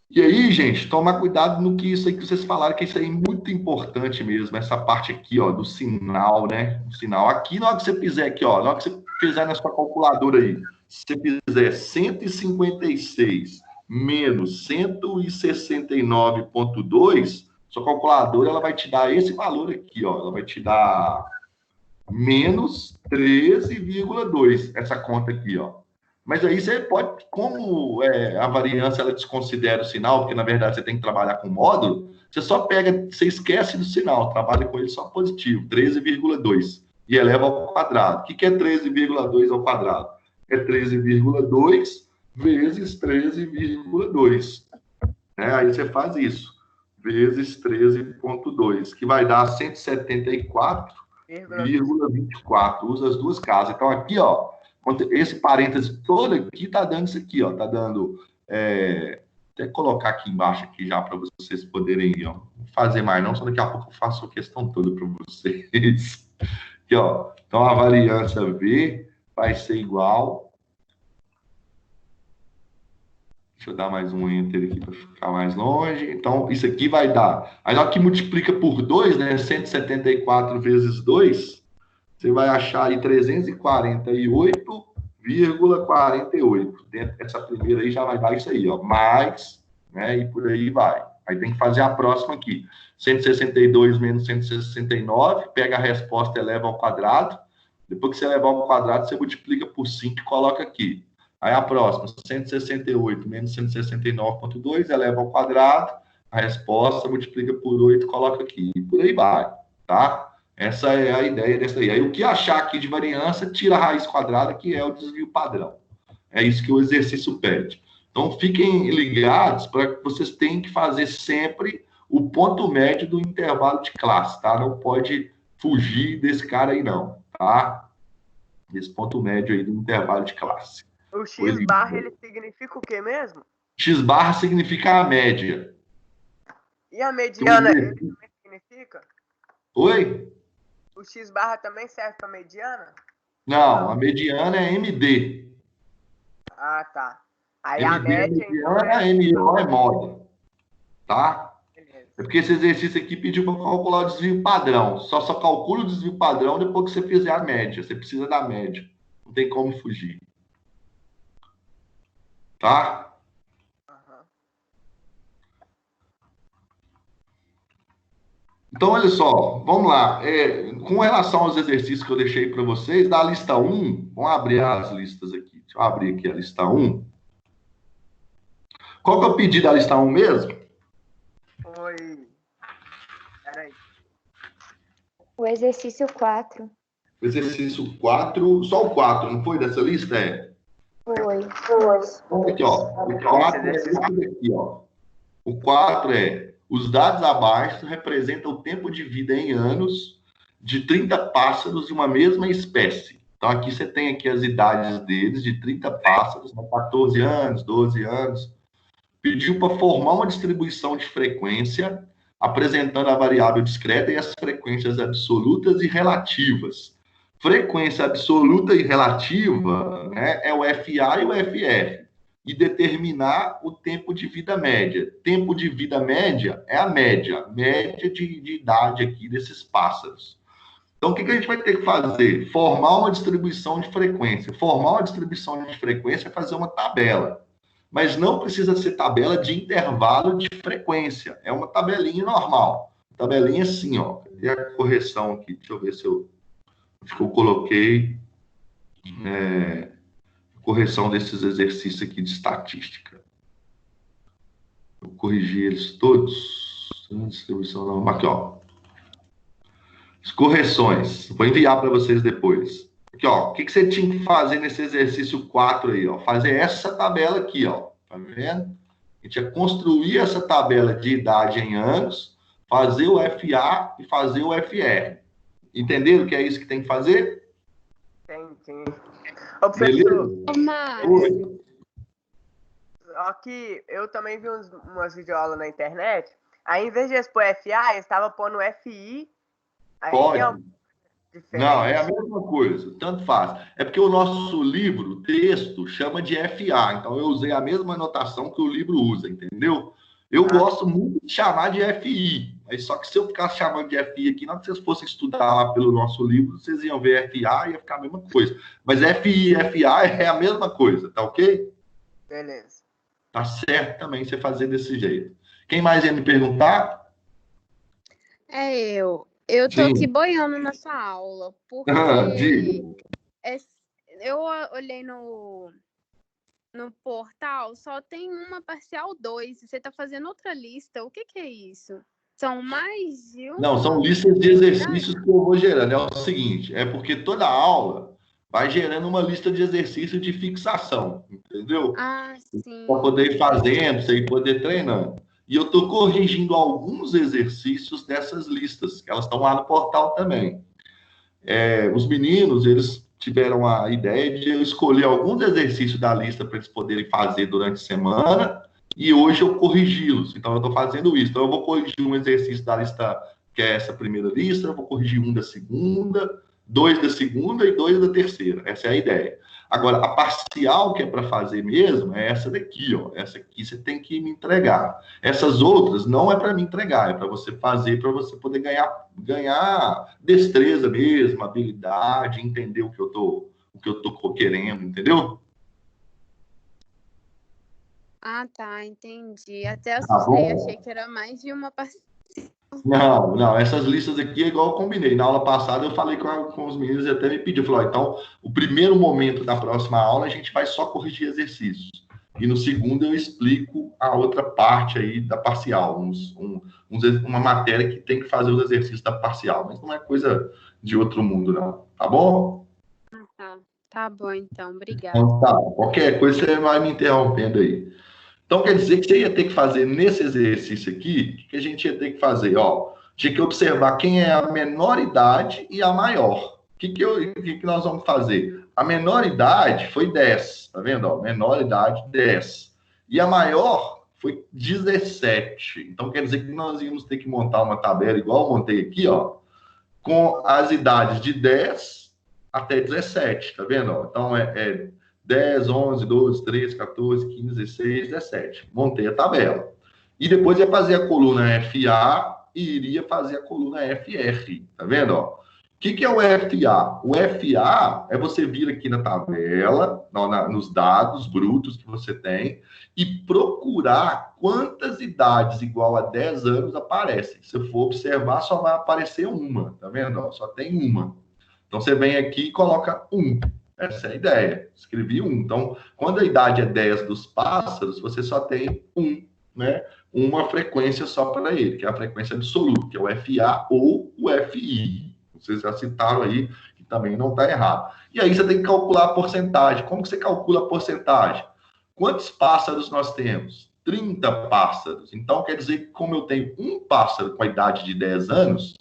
Speaker 1: E aí, gente, tomar cuidado no que isso aí que vocês falaram, que isso aí é muito importante mesmo, essa parte aqui, ó, do sinal, né? O sinal. Aqui, na hora que você fizer aqui, ó, na hora que você fizer na sua calculadora aí, se você fizer 156 menos 169,2, sua calculadora, ela vai te dar esse valor aqui, ó, ela vai te dar menos 13,2, essa conta aqui, ó. Mas aí você pode, como a variância ela desconsidera o sinal, porque na verdade você tem que trabalhar com módulo, você só pega, você esquece do sinal, trabalha com ele só positivo, 13,2, e eleva ao quadrado. O que é 13,2 ao quadrado? É 13,2 vezes 13,2. Aí você faz isso, vezes 13,2, que vai dar 174,24. Usa as duas casas. Então aqui, ó, esse parêntese todo aqui tá dando isso aqui, ó, tá dando, até colocar aqui embaixo aqui já para vocês poderem, ó, não fazer mais não, só daqui a pouco eu faço a questão toda para vocês. Aqui, ó, então a variância V vai ser igual, deixa eu dar mais um enter aqui para ficar mais longe, então isso aqui vai dar, aí na hora que multiplica por 2, né, 174 vezes 2, você vai achar aí 348,48. Dentro dessa primeira aí já vai dar isso aí, ó. Mais, né? E por aí vai. Aí tem que fazer a próxima aqui. 162 menos 169, pega a resposta e eleva ao quadrado. Depois que você elevar ao quadrado, você multiplica por 5 e coloca aqui. Aí a próxima, 168 menos 169,2, eleva ao quadrado. A resposta multiplica por 8 e coloca aqui. E por aí vai, tá? Essa é a ideia dessa aí. Aí o que achar aqui de variância, tira a raiz quadrada, que é o desvio padrão. É isso que o exercício pede. Então, fiquem ligados para que vocês tenham que fazer sempre o ponto médio do intervalo de classe, tá? Não pode fugir desse cara aí, não, tá? Desse ponto médio aí do intervalo de classe.
Speaker 3: O X barra, ele significa o quê mesmo?
Speaker 1: X barra significa a média.
Speaker 3: E a mediana, ele também significa?
Speaker 1: Oi?
Speaker 3: O X barra também serve para mediana?
Speaker 1: Não, a mediana é MD.
Speaker 3: Ah, tá. Aí
Speaker 1: MD
Speaker 3: a média...
Speaker 1: é mediana, MO é moda. Tá?
Speaker 3: Beleza.
Speaker 1: É porque esse exercício aqui pediu para calcular o desvio padrão. Só calcula o desvio padrão depois que você fizer a média. Você precisa da média. Não tem como fugir. Tá? Então, olha só, vamos lá. Com relação aos exercícios que eu deixei para vocês, da lista 1, vamos abrir as listas aqui. Deixa eu abrir aqui a lista 1. Qual que é o pedido da lista 1 mesmo?
Speaker 3: Foi... Peraí.
Speaker 5: O exercício 4.
Speaker 1: O exercício 4, só o 4, não foi dessa lista?
Speaker 5: Foi.
Speaker 1: Então, aqui, ó. O 4 é esse daqui, ó. O 4 é: os dados abaixo representam o tempo de vida em anos de 30 pássaros de uma mesma espécie. Então, aqui você tem aqui as idades deles, de 30 pássaros, 14 anos, 12 anos. Pediu para formar uma distribuição de frequência, apresentando a variável discreta e as frequências absolutas e relativas. Frequência absoluta e relativa, né, é o FA e o FR. E determinar o tempo de vida média. Tempo de vida média é a média de idade aqui desses pássaros. Então, o que a gente vai ter que fazer? Formar uma distribuição de frequência. Formar uma distribuição de frequência é fazer uma tabela. Mas não precisa ser tabela de intervalo de frequência. É uma tabelinha normal. Tabelinha assim, ó. E a correção aqui, deixa eu ver se eu coloquei correção desses exercícios aqui de estatística. Eu corrigi eles todos. Distribuição normal. Aqui, ó. As correções. Vou enviar para vocês depois. Aqui, ó. O que você tinha que fazer nesse exercício 4 aí, ó? Fazer essa tabela aqui, ó. Tá vendo? A gente ia construir essa tabela de idade em anos, fazer o FA e fazer o FR. Entenderam que é isso que tem que fazer?
Speaker 3: Sim. Ô, professor,
Speaker 5: Márcio.
Speaker 3: aqui eu também vi umas videoaulas na internet. Aí, em vez de expor FA, eu estava pondo FI. Aí
Speaker 1: Pode.
Speaker 3: Diferente.
Speaker 1: Não, é a mesma coisa, tanto faz. É porque o nosso livro, o texto, chama de FA, então eu usei a mesma anotação que o livro usa, entendeu? Eu gosto muito de chamar de FI, mas só que se eu ficar chamando de FI aqui, na hora que vocês fossem estudar lá pelo nosso livro, vocês iam ver FA e ia ficar a mesma coisa. Mas FI e FA é a mesma coisa, tá ok?
Speaker 3: Beleza.
Speaker 1: Tá certo também você fazer desse jeito. Quem mais ia me perguntar?
Speaker 4: É eu. Eu tô
Speaker 1: Sim.
Speaker 4: aqui boiando na sua aula, porque
Speaker 1: Diga.
Speaker 4: eu olhei no portal, só tem uma parcial 2. Você tá fazendo outra lista. O que é isso? São mais de uma?
Speaker 1: Não, são listas de exercícios que eu vou gerando. É o seguinte, é porque toda aula vai gerando uma lista de exercícios de fixação, entendeu?
Speaker 4: Ah, sim.
Speaker 1: Para poder ir fazendo, você poder treinando. E eu estou corrigindo alguns exercícios dessas listas, que elas estão lá no portal também. Os meninos, eles tiveram a ideia de eu escolher alguns exercícios da lista para eles poderem fazer durante a semana, e hoje eu corrigi-los. Então, eu estou fazendo isso. Então, eu vou corrigir um exercício da lista, que é essa primeira lista, eu vou corrigir um da segunda, 2 da segunda e 2 da terceira. Essa é a ideia. Agora, a parcial que é para fazer mesmo é essa daqui, ó. Essa aqui você tem que me entregar. Essas outras não é para me entregar, é para você fazer, para você poder ganhar destreza mesmo, habilidade, entender o que eu tô querendo, entendeu?
Speaker 4: Ah, tá, entendi. Até assustei, achei que era mais de uma parcial.
Speaker 1: Não, essas listas aqui é igual eu combinei. Na aula passada eu falei com os meninos e até me pediu, falou, então, o primeiro momento da próxima aula a gente vai só corrigir exercícios. E no segundo eu explico a outra parte aí da parcial, uma matéria que tem que fazer os exercícios da parcial, mas não é coisa de outro mundo, não. Tá bom?
Speaker 4: Tá bom, então, obrigada.
Speaker 1: Então, tá. Qualquer coisa você vai me interrompendo aí. Então, quer dizer que você ia ter que fazer nesse exercício aqui, o que a gente ia ter que fazer? Ó, tinha que observar quem é a menor idade e a maior. O que nós vamos fazer? A menor idade foi 10, tá vendo? Ó, menor idade, 10. E a maior foi 17. Então, quer dizer que nós íamos ter que montar uma tabela, igual eu montei aqui, ó, com as idades de 10 até 17, tá vendo? Ó? Então, 10, 11, 12, 13, 14, 15, 16, 17. Montei a tabela. E depois ia fazer a coluna FA e iria fazer a coluna FR. Tá vendo? Ó? O que é o FA? O FA é você vir aqui na tabela, nos dados brutos que você tem, e procurar quantas idades igual a 10 anos aparecem. Se eu for observar, só vai aparecer uma. Tá vendo? Ó? Só tem uma. Então, você vem aqui e coloca 1. Essa é a ideia. Escrevi 1. Então, quando a idade é 10 dos pássaros, você só tem 1, né? Uma frequência só para ele, que é a frequência absoluta, que é o FA ou o FI. Vocês já citaram aí que também não está errado. E aí você tem que calcular a porcentagem. Como que você calcula a porcentagem? Quantos pássaros nós temos? 30 pássaros. Então, quer dizer que como eu tenho um pássaro com a idade de 10 anos,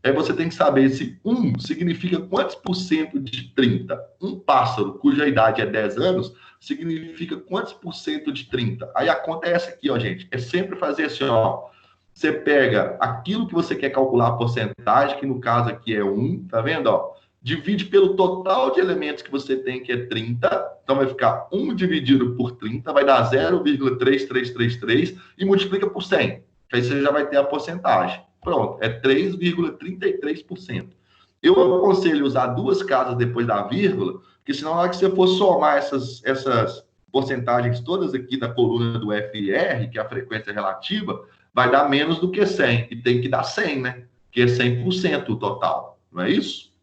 Speaker 1: aí você tem que saber se 1 significa quantos por cento de 30. Um pássaro cuja idade é 10 anos significa quantos por cento de 30. Aí a conta é essa aqui, ó, gente. É sempre fazer assim, ó. Você pega aquilo que você quer calcular a porcentagem, que no caso aqui é 1, tá vendo, ó? Divide pelo total de elementos que você tem, que é 30. Então vai ficar 1 dividido por 30, vai dar 0,3333 e multiplica por 100. Aí você já vai ter a porcentagem. Pronto, é 3,33%. Eu aconselho usar 2 casas depois da vírgula, porque senão na hora que você for somar essas porcentagens todas aqui da coluna do FR, que é a frequência relativa, vai dar menos do que 100. E tem que dar 100, né? Que é 100% o total, não é isso?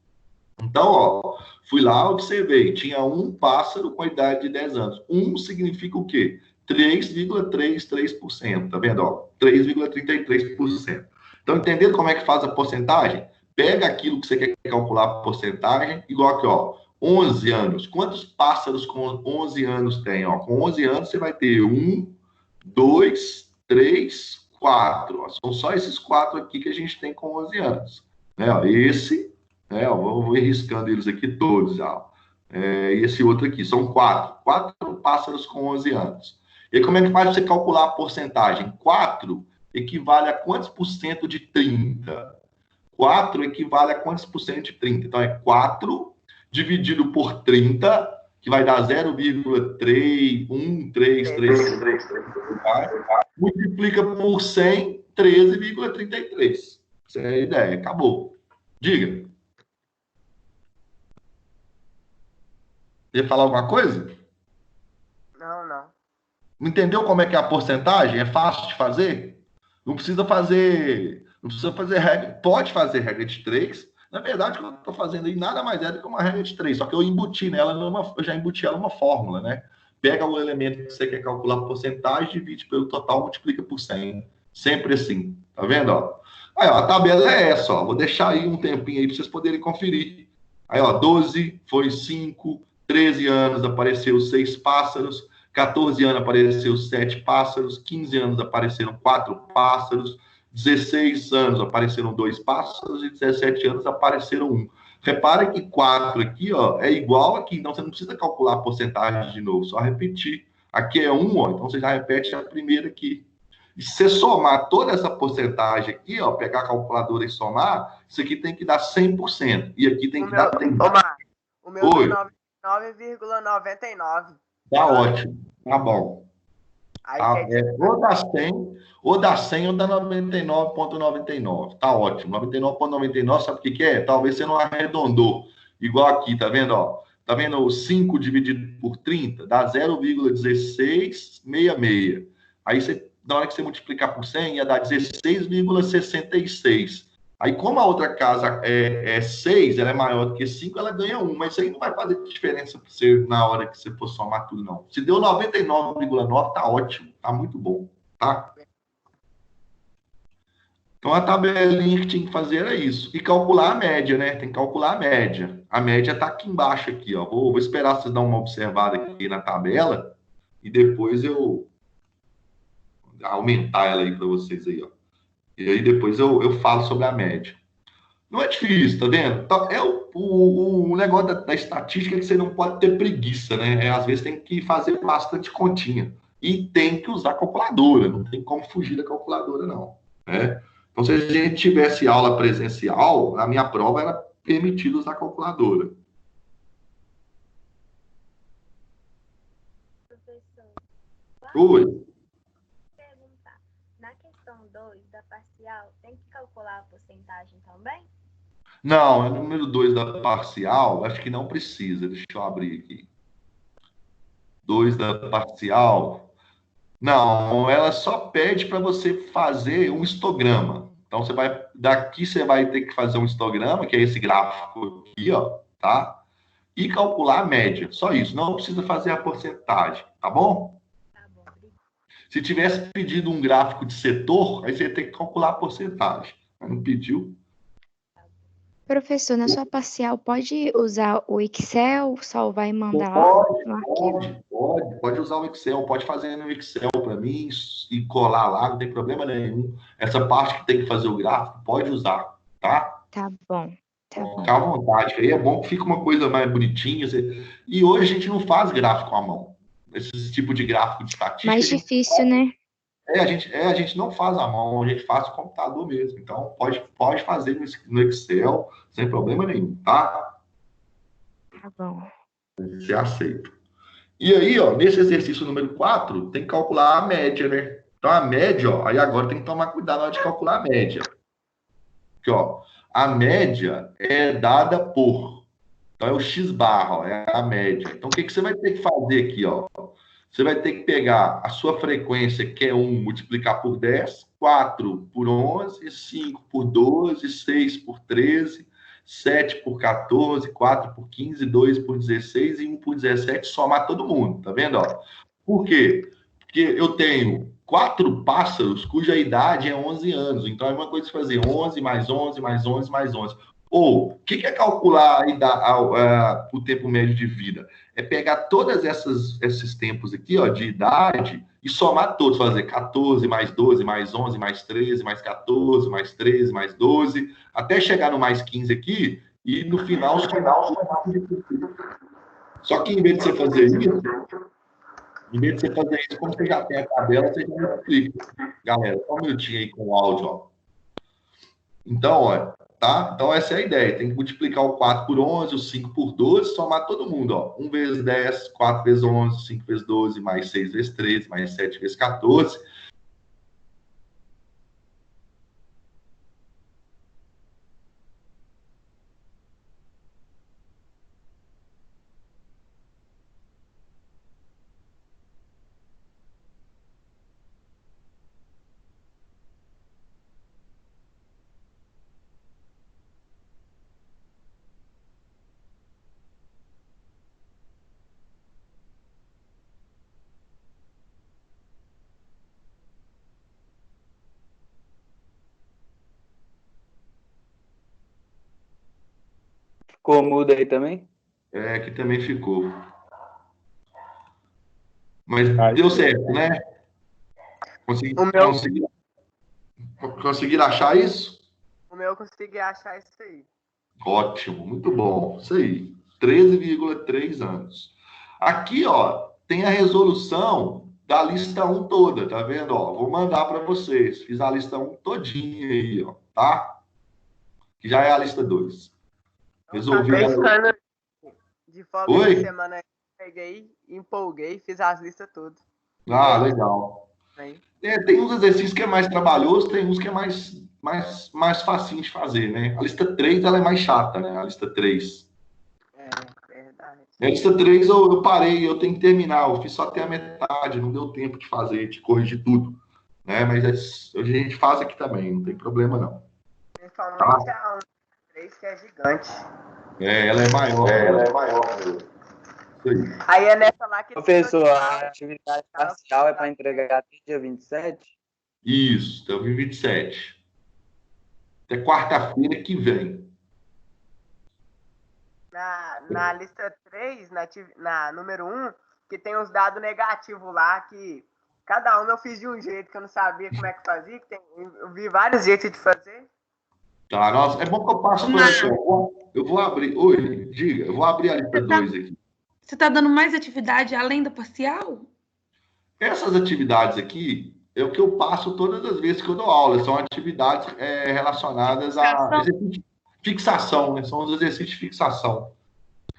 Speaker 1: Então, ó, fui lá, observei, tinha um pássaro com a idade de 10 anos. 1 significa o quê? 3,33%, tá vendo? Ó, 3,33%. Então, entendendo como é que faz a porcentagem? Pega aquilo que você quer calcular a porcentagem, igual aqui, ó, 11 anos. Quantos pássaros com 11 anos tem? Ó, com 11 anos você vai ter 1, 2, 3, 4. Ó, são só esses 4 aqui que a gente tem com 11 anos. Né? Ó, esse, né, ó, vou ir riscando eles aqui todos. Ó. E esse outro aqui, são 4. 4 pássaros com 11 anos. E aí, como é que faz você calcular a porcentagem? 4 equivale a quantos por cento de 30? 4 equivale a quantos por cento de 30? Então, é 4 dividido por 30, que vai dar 0,3133. Multiplica por 100, 13,33. Essa é a ideia. Acabou. Diga. Ia falar alguma coisa?
Speaker 3: Não.
Speaker 1: Entendeu como é que é a porcentagem? É fácil de fazer? Não precisa fazer regra. Pode fazer regra de 3. Na verdade, o que eu estou fazendo aí nada mais é do que uma regra de 3. Só que eu embuti nela, eu já embuti ela numa fórmula, né? Pega o elemento que você quer calcular a porcentagem, divide pelo total, multiplica por 100. Sempre assim. Tá vendo? Ó? Aí, ó, a tabela é essa. Ó. Vou deixar aí um tempinho aí para vocês poderem conferir. Aí, ó, 12 foi 5, 13 anos apareceu 6 pássaros, 14 anos apareceu 7 pássaros, 15 anos apareceram 4 pássaros, 16 anos apareceram 2 pássaros e 17 anos apareceram 1. Repara que 4 aqui, ó, é igual aqui, então você não precisa calcular a porcentagem de novo, só repetir. Aqui é 1, ó, então você já repete a primeira aqui. E se você somar toda essa porcentagem aqui, ó, pegar a calculadora e somar, isso aqui tem que dar 100%. E aqui tem que dar...
Speaker 3: O meu dá 99,99.
Speaker 1: Tá ótimo, tá bom.
Speaker 3: Aí
Speaker 1: Ou dá 100 ou dá 99,99. Tá ótimo. 99,99, sabe o que é? Talvez você não arredondou. Igual aqui, tá vendo? Ó? Tá vendo o 5 dividido por 30? Dá 0,1666. Aí, na hora que você multiplicar por 100, ia dar 16,66. Aí, como a outra casa é 6, ela é maior do que 5, ela ganha 1. Mas isso aí não vai fazer diferença para você na hora que você for somar tudo, não. Se deu 99,9, tá ótimo. Tá muito bom, tá? Então, a tabelinha que tinha que fazer era isso. E calcular a média, né? Tem que calcular a média. A média tá aqui embaixo, aqui, ó. Vou esperar vocês dar uma observada aqui na tabela e depois eu aumentar ela aí para vocês aí, ó. E aí depois eu falo sobre a média. Não é difícil, tá vendo? O negócio da estatística é que você não pode ter preguiça, né? Às vezes tem que fazer bastante continha. E tem que usar calculadora. Não tem como fugir da calculadora, não. Né? Então, se a gente tivesse aula presencial, na minha prova era permitido usar calculadora.
Speaker 7: Professor,
Speaker 1: Oi.
Speaker 7: na questão 2 da parcial, tem que calcular a porcentagem também?
Speaker 1: Não, é o número 2 da parcial, acho que não precisa. Deixa eu abrir aqui. 2 da parcial. Não, ela só pede para você fazer um histograma. Então, daqui você vai ter que fazer um histograma, que é esse gráfico aqui, ó, tá? E calcular a média. Só isso. Não precisa fazer a porcentagem, tá bom? Se tivesse pedido um gráfico de setor, aí você ia ter que calcular a porcentagem. Mas não pediu.
Speaker 5: Professor, na sua parcial, pode usar o Excel, salvar e mandar lá no arquivo?
Speaker 1: Pode usar o Excel, pode fazer no Excel para mim e colar lá, não tem problema nenhum. Essa parte que tem que fazer o gráfico, pode usar, tá?
Speaker 5: Tá bom, tá bom.
Speaker 1: Fica à vontade, aí é bom que fica uma coisa mais bonitinha. E hoje a gente não faz gráfico à mão. Esse tipo de gráfico de estatística.
Speaker 5: Mais difícil, né?
Speaker 1: A gente não faz à mão, a gente faz no computador mesmo. Então, pode fazer no Excel, sem problema nenhum, tá?
Speaker 5: Tá bom.
Speaker 1: Você aceita. E aí, ó, nesse exercício número 4, tem que calcular a média, né? Então, a média, ó, aí agora tem que tomar cuidado na hora de calcular a média. Aqui, ó, a média é dada por. Então, é o x barra, ó, é a média. Então, o que você vai ter que fazer aqui, ó? Você vai ter que pegar a sua frequência, que é 1, multiplicar por 10, 4 por 11, 5 por 12, 6 por 13, 7 por 14, 4 por 15, 2 por 16 e 1 por 17, somar todo mundo, tá vendo? Ó? Por quê? Porque eu tenho 4 pássaros cuja idade é 11 anos. Então, é uma coisa de fazer 11 mais 11 mais 11 mais 11. Ou, o que é calcular o tempo médio de vida? É pegar todos esses tempos aqui, ó, de idade e somar todos, fazer 14 mais 12 mais 11 mais 13 mais 14 mais 13 mais 12, até chegar no mais 15 aqui e no final somar. Só que em vez de você fazer isso, como você já tem a tabela, você já multiplica. Galera, só um minutinho aí com o áudio, ó. Então, ó, tá? Então, essa é a ideia. Tem que multiplicar o 4 por 11, o 5 por 12, somar todo mundo, ó. 1 vezes 10, 4 vezes 11, 5 vezes 12, mais 6 vezes 13, mais 7 vezes 14.
Speaker 8: Ficou mudo aí também?
Speaker 1: É, que também ficou. Mas deu certo, né? Conseguiram achar isso?
Speaker 3: O meu eu consegui achar isso aí.
Speaker 1: Ótimo, muito bom. Isso aí. 13,3 anos. Aqui, ó, tem a resolução da lista 1 toda, tá vendo? Ó, vou mandar para vocês. Fiz a lista 1 todinha aí, ó, tá? Que já é a lista 2. Resolvi.
Speaker 3: De folga de semana aí, peguei, empolguei, fiz as listas todas.
Speaker 1: Ah, legal. Tem uns exercícios que é mais trabalhoso, tem uns que é mais facinho de fazer, né? A lista 3, ela é mais chata, né? A lista 3.
Speaker 3: É, verdade.
Speaker 1: A lista 3 eu parei, eu tenho que terminar. Eu fiz só até a metade, não deu tempo de fazer, de corrigir tudo. Né? Mas a gente faz aqui também, não tem problema não.
Speaker 3: Principalmente a 3, que é gigante.
Speaker 1: Ela é maior.
Speaker 3: Aí é nessa lá que...
Speaker 8: Professor, a atividade parcial é para entregar até dia 27?
Speaker 1: Isso, então 27. Até quarta-feira que vem.
Speaker 3: Na lista 3, na número 1, que tem os dados negativos lá, que cada um eu fiz de um jeito, que eu não sabia como é que fazia, eu vi vários jeitos de fazer.
Speaker 1: Tá, nossa, é bom que eu passo por aqui. Eu vou abrir. Oi, diga, eu vou abrir a lista 2 aqui.
Speaker 2: Você está dando mais atividade além da parcial?
Speaker 1: Essas atividades aqui é o que eu passo todas as vezes que eu dou aula. São atividades relacionadas a fixação, né? São os exercícios de fixação.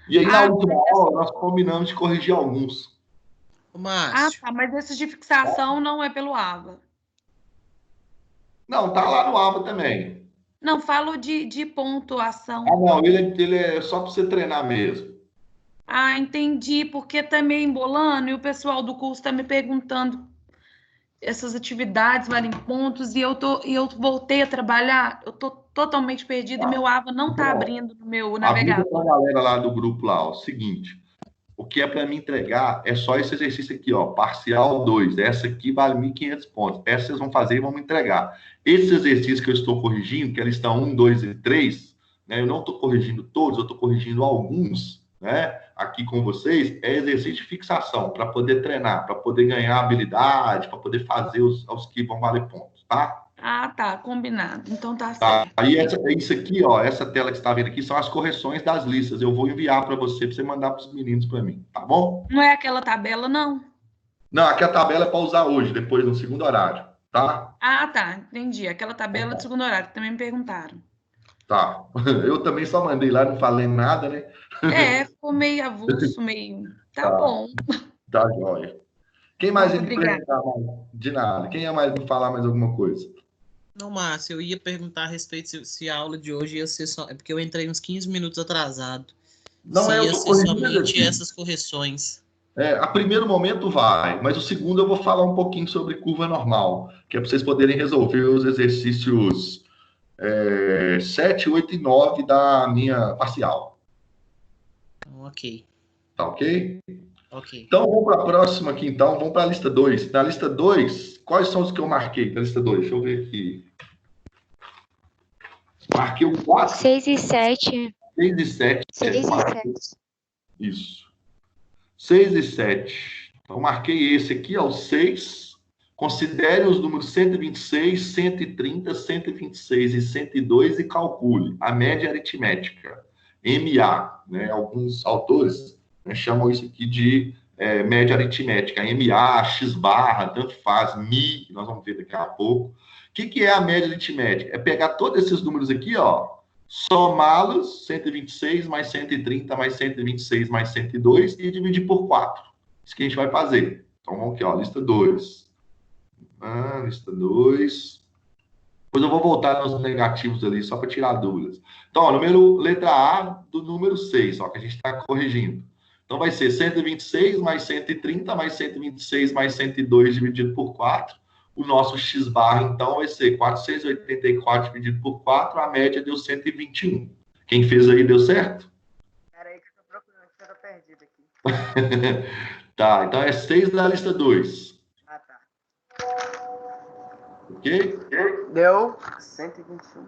Speaker 1: E aí, na última aula, nós combinamos de corrigir alguns.
Speaker 2: Tá, mas esses de fixação não é pelo AVA.
Speaker 1: Não, tá lá no AVA também.
Speaker 2: Não, falo de pontuação.
Speaker 1: Não, ele é só para você treinar mesmo.
Speaker 2: Entendi, porque tá meio embolando e o pessoal do curso tá me perguntando essas atividades valem pontos e eu voltei a trabalhar, eu tô totalmente perdida e meu AVA não tá abrindo no meu navegador.
Speaker 1: Avisa a galera lá do grupo lá, o seguinte, o que é para me entregar é só esse exercício aqui, ó, parcial 2, essa aqui vale 1.500 pontos, essa vocês vão fazer e vão me entregar. Esse exercício que eu estou corrigindo, que é a lista 1, 2 e 3, né, eu não estou corrigindo todos, eu estou corrigindo alguns, né, aqui com vocês, é exercício de fixação, para poder treinar, para poder ganhar habilidade, para poder fazer os que vão valer pontos, tá?
Speaker 9: Ah, tá, combinado. Então tá
Speaker 1: Tá,
Speaker 9: certo.
Speaker 1: aí isso aqui, ó, essa tela que você está vendo aqui são as correções das listas. Eu vou enviar para você mandar para os meninos para mim, tá bom?
Speaker 9: Não é aquela tabela, não?
Speaker 1: Não, aqui a tabela é para usar hoje, depois no segundo horário, tá?
Speaker 9: Ah, tá, entendi. Aquela tabela de segundo horário, que também me perguntaram.
Speaker 1: Tá. Eu também só mandei lá, não falei nada, né?
Speaker 9: É, ficou meio avulso, meio... Tá bom.
Speaker 1: Tá, joia. Quem mais
Speaker 9: Muito
Speaker 1: ia me
Speaker 9: obrigada.
Speaker 1: perguntar mais? De nada. Quem ia mais me falar mais alguma coisa?
Speaker 10: Não, Márcio, eu ia perguntar a respeito se a aula de hoje ia ser só... É porque eu entrei uns 15 minutos atrasado.
Speaker 1: Não,
Speaker 10: se
Speaker 1: eu
Speaker 10: ia
Speaker 1: tô
Speaker 10: ser
Speaker 1: corrigindo
Speaker 10: somente
Speaker 1: aqui.
Speaker 10: essas correções.
Speaker 1: A primeiro momento vai, mas o segundo eu vou falar um pouquinho sobre curva normal, que é para vocês poderem resolver os exercícios 7, 8 e 9 da minha parcial.
Speaker 10: Ok.
Speaker 1: Tá ok?
Speaker 10: Ok.
Speaker 1: Então, vamos para a próxima aqui, então. Vamos para a lista 2. Na lista 2, quais são os que eu marquei na lista 2? Deixa eu ver aqui. Marquei o 4.
Speaker 5: 6 e 7.
Speaker 1: 6 e 7.
Speaker 5: 6 e 7.
Speaker 1: Isso. 6 e 7. Então, marquei esse aqui, ó, o 6. Considere os números 126, 130, 126 e 102 e calcule a média aritmética, MA, né? Alguns autores, né, chamam isso aqui de média aritmética, MA, X barra, tanto faz, Mi, que nós vamos ver daqui a pouco. O que é a média aritmética? É pegar todos esses números aqui, ó, somá-los, 126 mais 130 mais 126 mais 102 e dividir por 4. Isso que a gente vai fazer. Então, vamos aqui, ó, lista 2. Lista 2. Depois eu vou voltar nos negativos ali, só para tirar dúvidas. Então, ó, letra A do número 6, ó, que a gente está corrigindo. Então, vai ser 126 mais 130 mais 126 mais 102 dividido por 4. O nosso X barra, então, vai ser 484 dividido por 4. A média deu 121. Quem fez aí, deu certo?
Speaker 3: Peraí que eu tô procurando, que eu tô perdido aqui.
Speaker 1: Tá, então é 6 da lista 2.
Speaker 3: Ah, tá.
Speaker 1: Ok?
Speaker 3: Deu 121.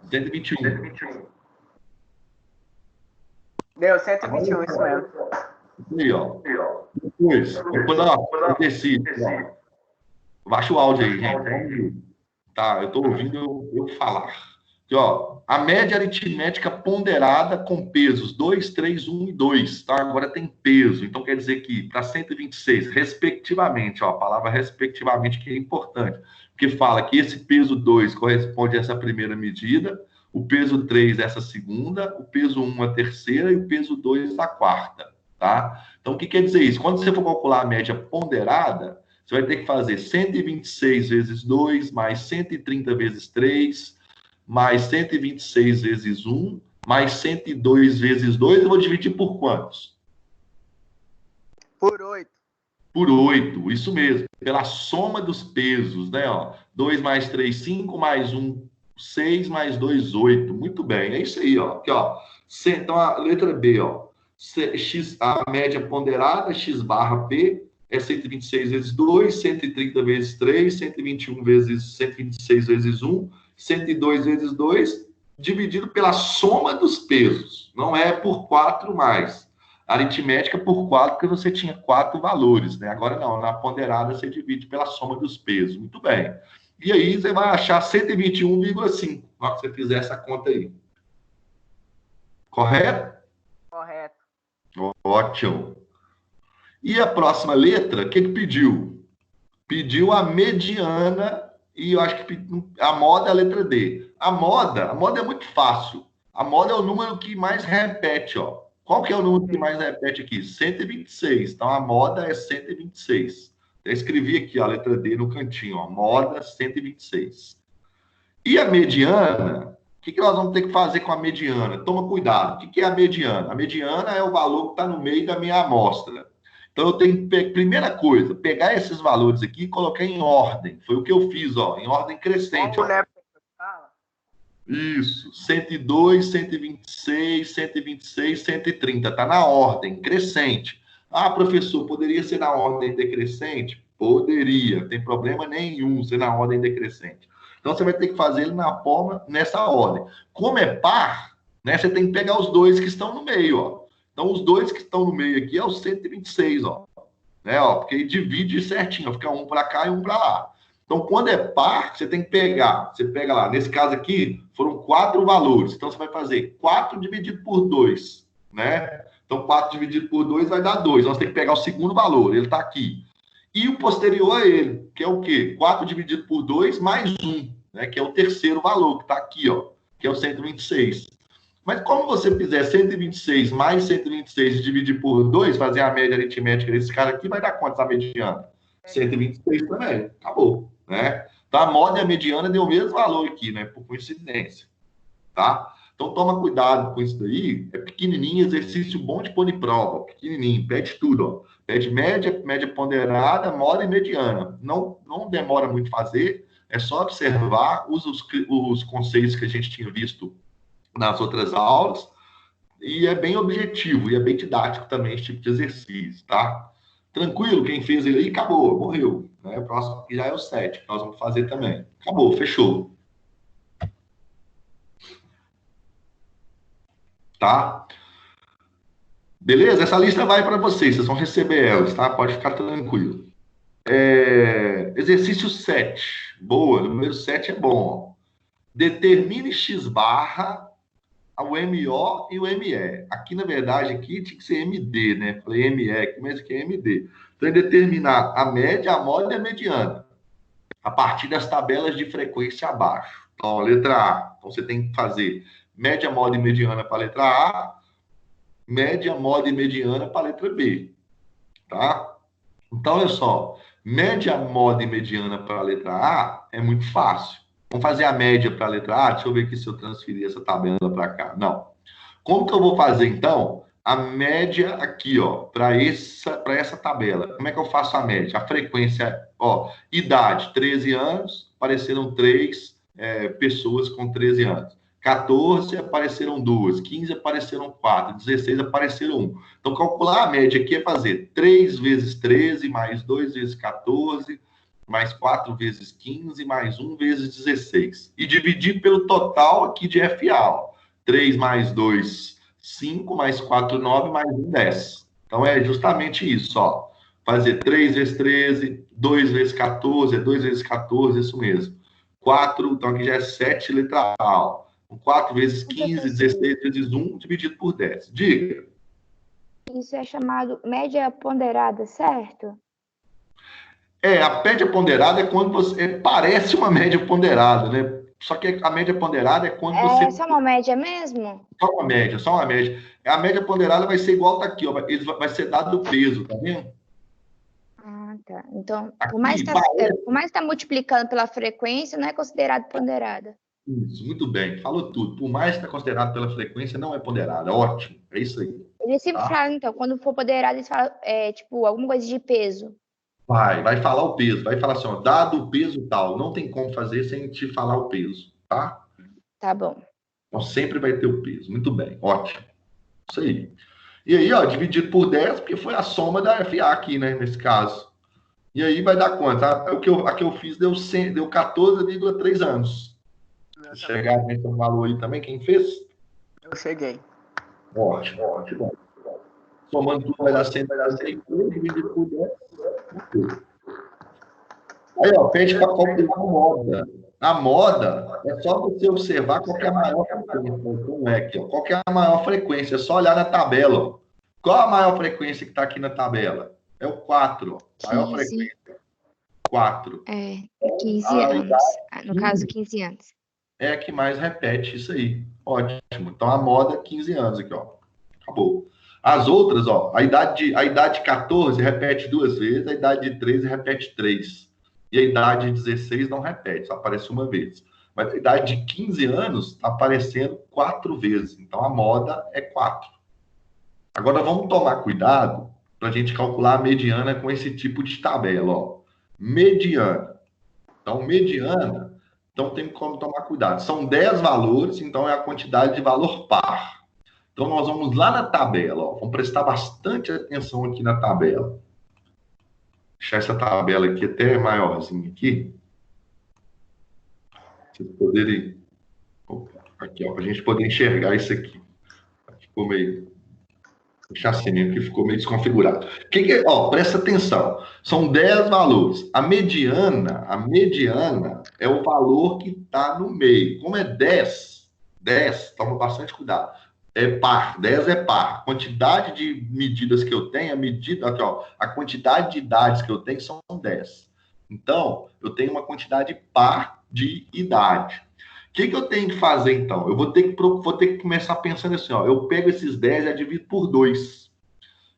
Speaker 1: 121.
Speaker 3: Deu 121, isso mesmo.
Speaker 1: Aí, ó. Depois, eu desci. Baixa o áudio aí, gente. Tá, eu tô ouvindo eu falar. Aqui, ó, a média aritmética ponderada com pesos 2, 3, 1 e 2, tá? Agora tem peso, então quer dizer que para 126, respectivamente, ó, a palavra respectivamente que é importante, porque fala que esse peso 2 corresponde a essa primeira medida, o peso 3 essa segunda, o peso 1 a terceira e o peso 2 a quarta, tá? Então, o que quer dizer isso? Quando você for calcular a média ponderada, você vai ter que fazer 126 vezes 2, mais 130 vezes 3, mais 126 vezes 1, mais 102 vezes 2, eu vou dividir por quantos?
Speaker 3: Por 8.
Speaker 1: Por 8, isso mesmo. Pela soma dos pesos, né? Ó, 2 mais 3, 5, mais 1, 6, mais 2, 8. Muito bem, é isso aí, ó. Aqui, ó. Então, a letra B, ó. X, a média ponderada, X barra P, é 126 vezes 2, 130 vezes 3, 121 vezes 126 vezes 1, 102 vezes 2, dividido pela soma dos pesos. Não é por 4 mais. Aritmética por 4, porque você tinha 4 valores, né? Agora não, na ponderada você divide pela soma dos pesos. Muito bem. E aí você vai achar 121,5 na hora que você fizer essa conta aí. Correto?
Speaker 3: Correto.
Speaker 1: Ótimo. E a próxima letra, o que pediu? Pediu a mediana, e eu acho que a moda é a letra D. A moda é muito fácil. A moda é o número que mais repete, ó. Qual que é o número que mais repete aqui? 126. Então, a moda é 126. Eu escrevi aqui, ó, a letra D no cantinho, ó. Moda 126. E a mediana, o que nós vamos ter que fazer com a mediana? Toma cuidado. O que é a mediana? A mediana é o valor que está no meio da minha amostra. Então, eu tenho que, primeira coisa, pegar esses valores aqui e colocar em ordem. Foi o que eu fiz, ó, em ordem crescente. Ó. Isso, 102, 126, 126, 130. Está na ordem crescente. Ah, professor, poderia ser na ordem decrescente? Poderia, não tem problema nenhum ser na ordem decrescente. Então, você vai ter que fazer ele nessa ordem. Como é par, né? Você tem que pegar os dois que estão no meio, ó. Então, os dois que estão no meio aqui é o 126, ó. Né, ó, porque ele divide certinho, ó, fica um para cá e um para lá. Então, quando é par, você tem que pegar. Você pega lá, nesse caso aqui, foram 4 valores. Então, você vai fazer 4 dividido por 2, né? Então, 4 dividido por 2 vai dar 2. Então, você tem que pegar o segundo valor, ele está aqui. E o posterior a ele, que é o quê? 4 dividido por 2 mais 1, né? Que é o terceiro valor, que está aqui, ó, que é o 126. Mas como você fizer 126 mais 126 e dividir por 2, fazer a média aritmética desse cara aqui, vai dar quanto a mediana? 126 também. Acabou, né? Então, a moda e a mediana deu o mesmo valor aqui, né? Por coincidência, tá? Então, toma cuidado com isso daí. É pequenininho, exercício bom de pôr em prova. Pequenininho, pede tudo, ó. Pede média, média ponderada, moda e mediana. Não demora muito fazer, é só observar, usa os conceitos que a gente tinha visto nas outras aulas, e é bem objetivo, e é bem didático também esse tipo de exercício, tá? Tranquilo, quem fez ele aí, acabou, morreu. Né? O próximo aqui já é o 7, que nós vamos fazer também. Acabou, fechou. Tá? Beleza? Essa lista vai para vocês vão receber elas, tá? Pode ficar tranquilo. Exercício 7. Boa, número 7 é bom. Ó. Determine x barra o MO e o ME. Aqui, na verdade, aqui tinha que ser MD, né? Falei ME, mas aqui é MD. Então, é determinar a média, a moda e a mediana, a partir das tabelas de frequência abaixo. Então, letra A. Então, você tem que fazer média, moda e mediana para a letra A, média, moda e mediana para a letra B. Tá? Então, olha só. Média, moda e mediana para a letra A é muito fácil. Vamos fazer a média para a letra A? Deixa eu ver aqui se eu transferir essa tabela para cá. Não. Como que eu vou fazer, então, a média aqui, ó, para essa tabela? Como é que eu faço a média? A frequência, ó, idade, 13 anos, apareceram 3 pessoas com 13 anos. 14, apareceram 2. 15, apareceram 4. 16, apareceram 1. Então, calcular a média aqui é fazer 3 vezes 13, mais 2 vezes 14, mais 4 vezes 15, mais 1 vezes 16. E dividir pelo total aqui de FA. Ó. 3 mais 2, 5, mais 4, 9, mais 1, 10. Então, é justamente isso, ó. Fazer 3 vezes 13, 2 vezes 14, 2 vezes 14, isso mesmo. 4, então aqui já é 7, letra A. Ó. 4 vezes 15, 16 vezes 1, dividido por 10. Diga.
Speaker 5: Isso é chamado média ponderada, certo?
Speaker 1: A média ponderada é quando você... parece uma média ponderada, né? Só que a média ponderada é quando você...
Speaker 5: É só uma média mesmo?
Speaker 1: Só uma média, só uma média. A média ponderada vai ser igual tá aqui, ó. Vai ser dado o peso, tá vendo?
Speaker 5: Ah, tá. Então, por mais que tá multiplicando pela frequência, não é considerado ponderada.
Speaker 1: Isso, muito bem. Falou tudo. Por mais que está considerado pela frequência, não é ponderada. Ótimo. É isso aí.
Speaker 5: Eles sempre falam, então, quando for ponderado, eles falam, tipo, alguma coisa de peso.
Speaker 1: Vai falar o peso. Vai falar assim, ó, dado o peso tal. Não tem como fazer sem te falar o peso, tá?
Speaker 5: Tá bom.
Speaker 1: Então, sempre vai ter o peso. Muito bem. Ótimo. Isso aí. E aí, ó, dividido por 10, porque foi a soma da FA aqui, né, nesse caso. E aí vai dar quanto? A que eu fiz deu 14,3 anos. Chegar nesse valor aí também, quem fez?
Speaker 3: Eu cheguei.
Speaker 1: Ótimo, ótimo. Somando tudo vai dar 100, vai dar 100, dividido por 10. Aí, ó, pede para calcular a moda. A moda é só você observar qual que é a maior frequência. Então, aqui, ó, qual que é a maior frequência? É só olhar na tabela. Ó. Qual a maior frequência que está aqui na tabela? É o 4. Ó. Maior frequência. 4.
Speaker 5: 15 anos. No caso, 15 anos.
Speaker 1: É a que mais repete isso aí. Ótimo. Então, a moda, 15 anos aqui, ó. Acabou. As outras, ó, a idade de 14 repete 2 vezes, a idade de 13 repete 3. E a idade de 16 não repete, só aparece uma vez. Mas a idade de 15 anos está aparecendo 4 vezes. Então, a moda é 4. Agora, vamos tomar cuidado para a gente calcular a mediana com esse tipo de tabela, ó. Mediana. Então, mediana... Então, tem como tomar cuidado. São 10 valores, então é a quantidade de valor par. Então, nós vamos lá na tabela. Ó. Vamos prestar bastante atenção aqui na tabela. Deixar essa tabela aqui até maiorzinha aqui. Vocês poderem... Opa. Aqui, ó, para a gente poder enxergar isso aqui. Ficou meio... Deixar assim mesmo, que ficou meio desconfigurado. Ó, presta atenção. São 10 valores. A mediana é o valor que está no meio. Como é 10, toma bastante cuidado. É par, 10 é par. A quantidade de medidas que eu tenho, aqui, ó, a quantidade de idades que eu tenho são 10. Então, eu tenho uma quantidade par de idade. O que eu tenho que fazer, então? Eu vou ter que começar pensando assim, ó, eu pego esses 10 e divido por 2.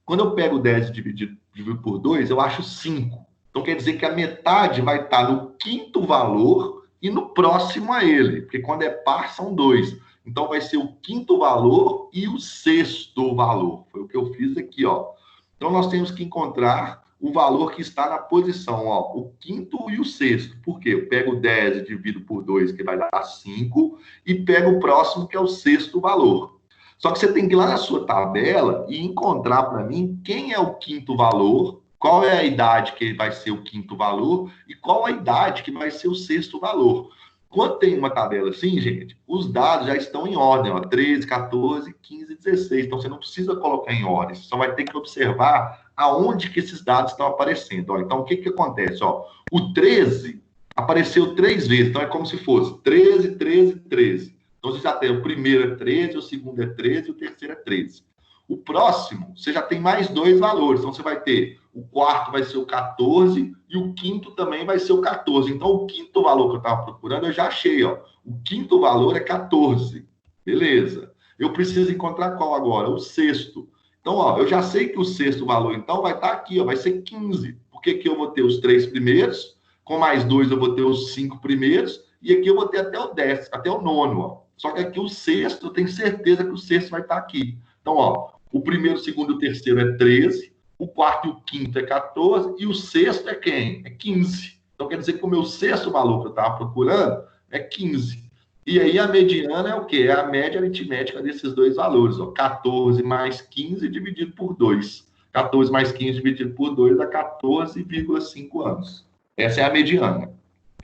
Speaker 1: Quando eu pego 10 e divido por 2, eu acho 5. Então, quer dizer que a metade vai estar no quinto valor e no próximo a ele, porque quando é par, são 2. Então, vai ser o quinto valor e o sexto valor. Foi o que eu fiz aqui, ó. Então, nós temos que encontrar o valor que está na posição, ó, o quinto e o sexto. Por quê? Eu pego 10 e divido por 2, que vai dar 5, e pego o próximo, que é o sexto valor. Só que você tem que ir lá na sua tabela e encontrar para mim quem é o quinto valor, qual é a idade que vai ser o quinto valor e qual a idade que vai ser o sexto valor. Quando tem uma tabela assim, gente, os dados já estão em ordem, ó, 13, 14, 15, 16. Então, você não precisa colocar em ordem, você só vai ter que observar aonde que esses dados estão aparecendo. Ó. Então, o que acontece? Ó? O 13 apareceu 3 vezes, então é como se fosse 13, 13, 13. Então, você já tem o primeiro é 13, o segundo é 13 e o terceiro é 13. O próximo, você já tem mais 2 valores. Então, você vai ter o quarto vai ser o 14 e o quinto também vai ser o 14. Então, o quinto valor que eu estava procurando, eu já achei. Ó. O quinto valor é 14. Beleza. Eu preciso encontrar qual agora? O sexto. Então, ó, eu já sei que o sexto valor, então, vai estar aqui, ó, vai ser 15. Porque aqui eu vou ter os 3 primeiros, com mais 2 eu vou ter os 5 primeiros, e aqui eu vou ter até o 10, até o 9º, ó. Só que aqui o sexto, eu tenho certeza que o sexto vai estar aqui. Então, ó, o primeiro, o segundo e o terceiro é 13, o quarto e o quinto é 14, e o sexto é quem? É 15. Então, quer dizer que o meu sexto valor que eu estava procurando é 15. E aí, a mediana é o quê? É a média aritmética desses 2 valores, ó. 14 mais 15 dividido por 2. 14 mais 15 dividido por 2 dá 14,5 anos. Essa é a mediana.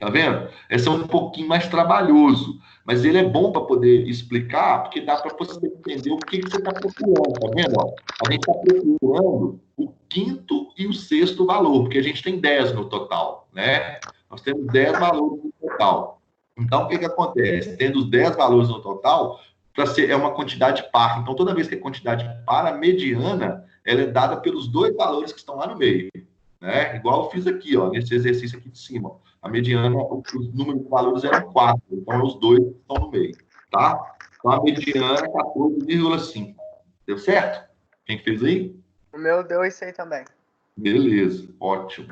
Speaker 1: Tá vendo? Esse é um pouquinho mais trabalhoso, mas ele é bom para poder explicar, porque dá para você entender o que você está procurando, tá vendo? Ó, a gente está procurando o quinto e o sexto valor, porque a gente tem 10 no total, né? Nós temos 10 valores no total. Então, o que acontece? Tendo os 10 valores no total, é uma quantidade par. Então, toda vez que é quantidade par, a mediana, ela é dada pelos 2 valores que estão lá no meio, né? Igual eu fiz aqui, ó, nesse exercício aqui de cima, ó. A mediana, o número de valores eram 4, então os 2 estão no meio, tá? Então a mediana é 14,5. Deu certo? Quem fez aí?
Speaker 3: O meu deu isso aí também.
Speaker 1: Beleza, ótimo.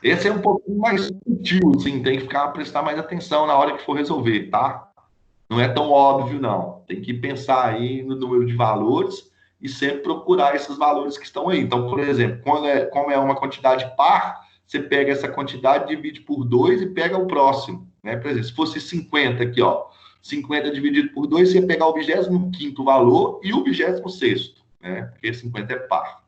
Speaker 1: Esse é um pouquinho mais sutil, assim, tem que prestar mais atenção na hora que for resolver, tá? Não é tão óbvio, não. Tem que pensar aí no número de valores e sempre procurar esses valores que estão aí. Então, por exemplo, como é uma quantidade par, você pega essa quantidade, divide por 2 e pega o próximo, né? Por exemplo, se fosse 50 aqui, ó, 50 dividido por 2, você ia pegar o 25º valor e o 26º, né? Porque 50 é par.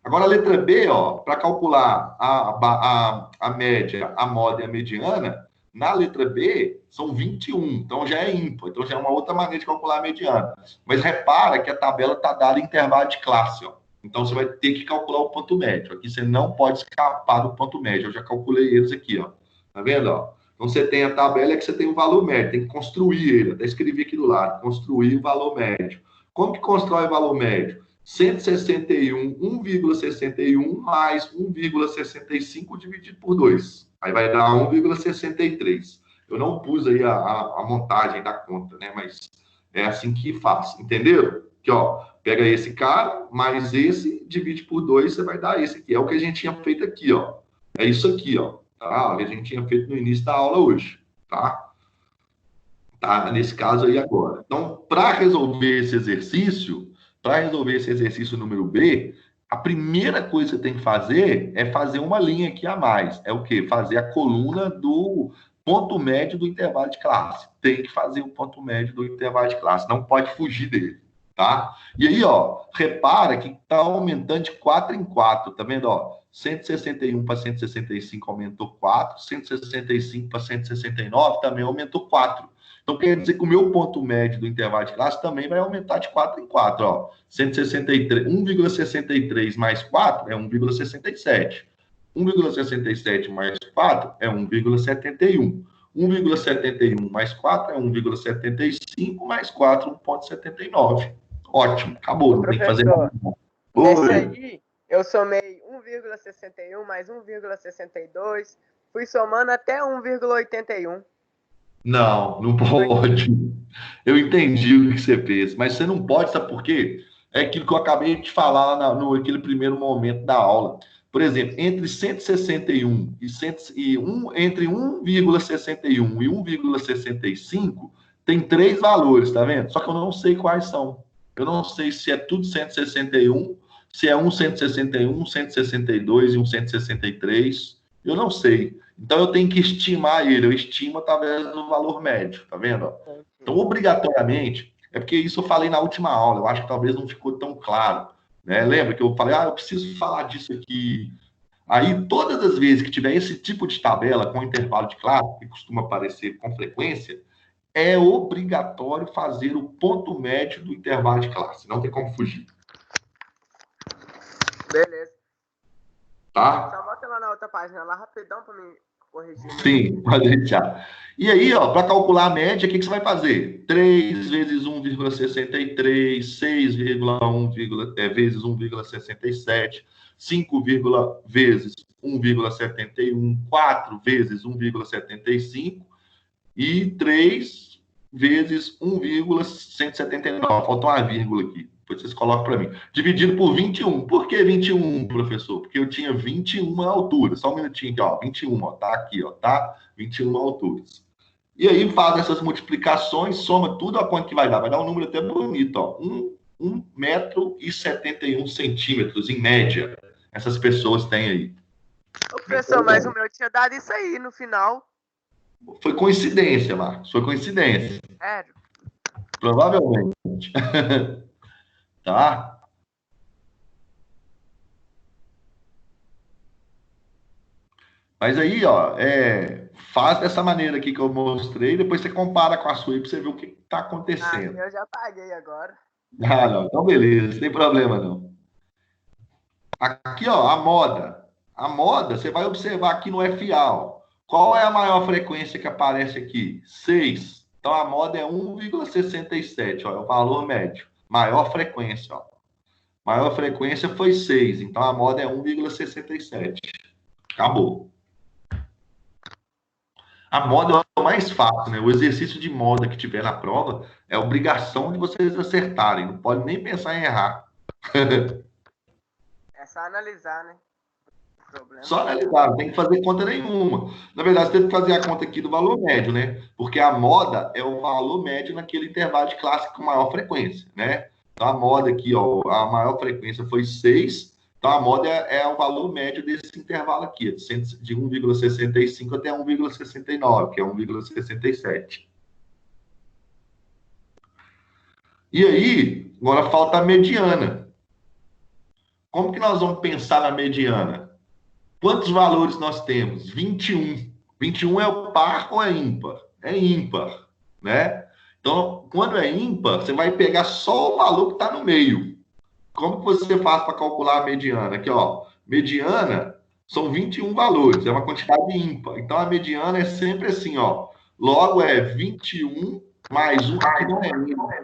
Speaker 1: Agora, a letra B, ó, para calcular a média, a moda e a mediana, na letra B, são 21, então já é ímpar, então já é uma outra maneira de calcular a mediana. Mas repara que a tabela está dada em intervalo de classe, ó. Então, você vai ter que calcular o ponto médio. Aqui você não pode escapar do ponto médio. Eu já calculei eles aqui, ó. Tá vendo, ó? Então, você tem a tabela que você tem o valor médio. Tem que construir ele. Até escrevi aqui do lado. Construir o valor médio. Como que constrói o valor médio? 161, 1,61 mais 1,65 dividido por 2. Aí vai dar 1,63. Eu não pus aí a montagem da conta, né? Mas é assim que faz. Entenderam? Aqui, ó. Pega esse cara, mais esse, divide por 2, você vai dar esse aqui. É o que a gente tinha feito aqui, ó. É isso aqui, ó. Tá? O que a gente tinha feito no início da aula hoje, tá? Tá nesse caso aí agora. Então, para resolver esse exercício número B, a primeira coisa que você tem que fazer é fazer uma linha aqui a mais. É o quê? Fazer a coluna do ponto médio do intervalo de classe. Tem que fazer o ponto médio do intervalo de classe. Não pode fugir dele. Tá? E aí, ó, repara que está aumentando de 4 em 4, tá vendo? Ó, 161 para 165 aumentou 4, 165 para 169 também aumentou 4. Então, quer dizer que o meu ponto médio do intervalo de classe também vai aumentar de 4 em 4. Ó. 1,63 mais 4 é 1,67. 1,67 mais 4 é 1,71. 1,71 mais 4 é 1,75, mais 4, 1,79. Ótimo, acabou, não tem que fazer nada.
Speaker 3: Esse aí, eu somei 1,61 mais 1,62, fui somando até 1,81.
Speaker 1: Não pode. Eu entendi o que você fez, mas você não pode, sabe por quê? É aquilo que eu acabei de falar naquele primeiro momento da aula. Por exemplo, entre 161 entre 1,61 e 1,65 tem 3 valores, tá vendo? Só que eu não sei quais são. Eu não sei se é tudo 161, se é um 161, um 162 e um 163. Eu não sei. Então, eu tenho que estimar ele. Eu estimo através do valor médio, tá vendo? Então, obrigatoriamente, é porque isso eu falei na última aula. Eu acho que talvez não ficou tão claro. Né? Lembra que eu falei, eu preciso falar disso aqui. Aí, todas as vezes que tiver esse tipo de tabela com intervalo de classe, que costuma aparecer com frequência, é obrigatório fazer o ponto médio do intervalo de classe. Não tem como fugir.
Speaker 3: Beleza.
Speaker 1: Tá?
Speaker 3: Só volta lá na outra página, lá rapidão para me corrigir.
Speaker 1: Sim, pode deixar. E aí, para calcular a média, o que você vai fazer? 3 vezes 1,63, 6,1 vezes 1,67, 5, vezes 1,71, 4 vezes 1,75 e 3 vezes 1,179. Faltou uma vírgula aqui. Depois vocês colocam para mim. Dividido por 21. Por que 21, professor? Porque eu tinha 21 alturas. Só um minutinho aqui, ó. 21, ó. Tá aqui, ó. Tá? 21 alturas. E aí faz essas multiplicações, soma tudo, a quanto que vai dar? Vai dar um número até bonito, ó. 1,71 metro em média. Essas pessoas têm aí.
Speaker 3: Ô, professor, mas o meu tinha dado isso aí no final.
Speaker 1: Foi coincidência, Marcos. Foi coincidência.
Speaker 3: Sério?
Speaker 1: Provavelmente. Tá? Mas aí, ó, faz dessa maneira aqui que eu mostrei, depois você compara com a sua aí pra você ver o que tá acontecendo.
Speaker 3: Eu já paguei agora.
Speaker 1: Não. Então, beleza. Não tem problema, não. Aqui, ó, a moda. A moda, você vai observar aqui no FA, ó. Qual é a maior frequência que aparece aqui? 6. Então, a moda é 1,67, ó, é o valor médio. Maior frequência, ó. Maior frequência foi 6. Então, a moda é 1,67. Acabou. A moda é o mais fácil, né? O exercício de moda que tiver na prova é obrigação de vocês acertarem. Não pode nem pensar em errar.
Speaker 3: É só analisar, né?
Speaker 1: Só analisar, não tem que fazer conta nenhuma. Na verdade, você tem que fazer a conta aqui do valor médio, né? Porque a moda é o valor médio naquele intervalo de classe com maior frequência, né? Então, a moda aqui, ó, a maior frequência foi 6. Então, a moda é o valor médio desse intervalo aqui, de 1,65 até 1,69, que é 1,67. E aí, agora falta a mediana. Como que nós vamos pensar na mediana? Quantos valores nós temos? 21. 21 é o par ou é ímpar? É ímpar, né? Então, quando é ímpar, você vai pegar só o valor que está no meio. Como que você faz para calcular a mediana? Aqui, ó. Mediana são 21 valores, é uma quantidade ímpar. Então, a mediana é sempre assim, ó. Logo, é 21 mais 1. Aqui não é ímpar.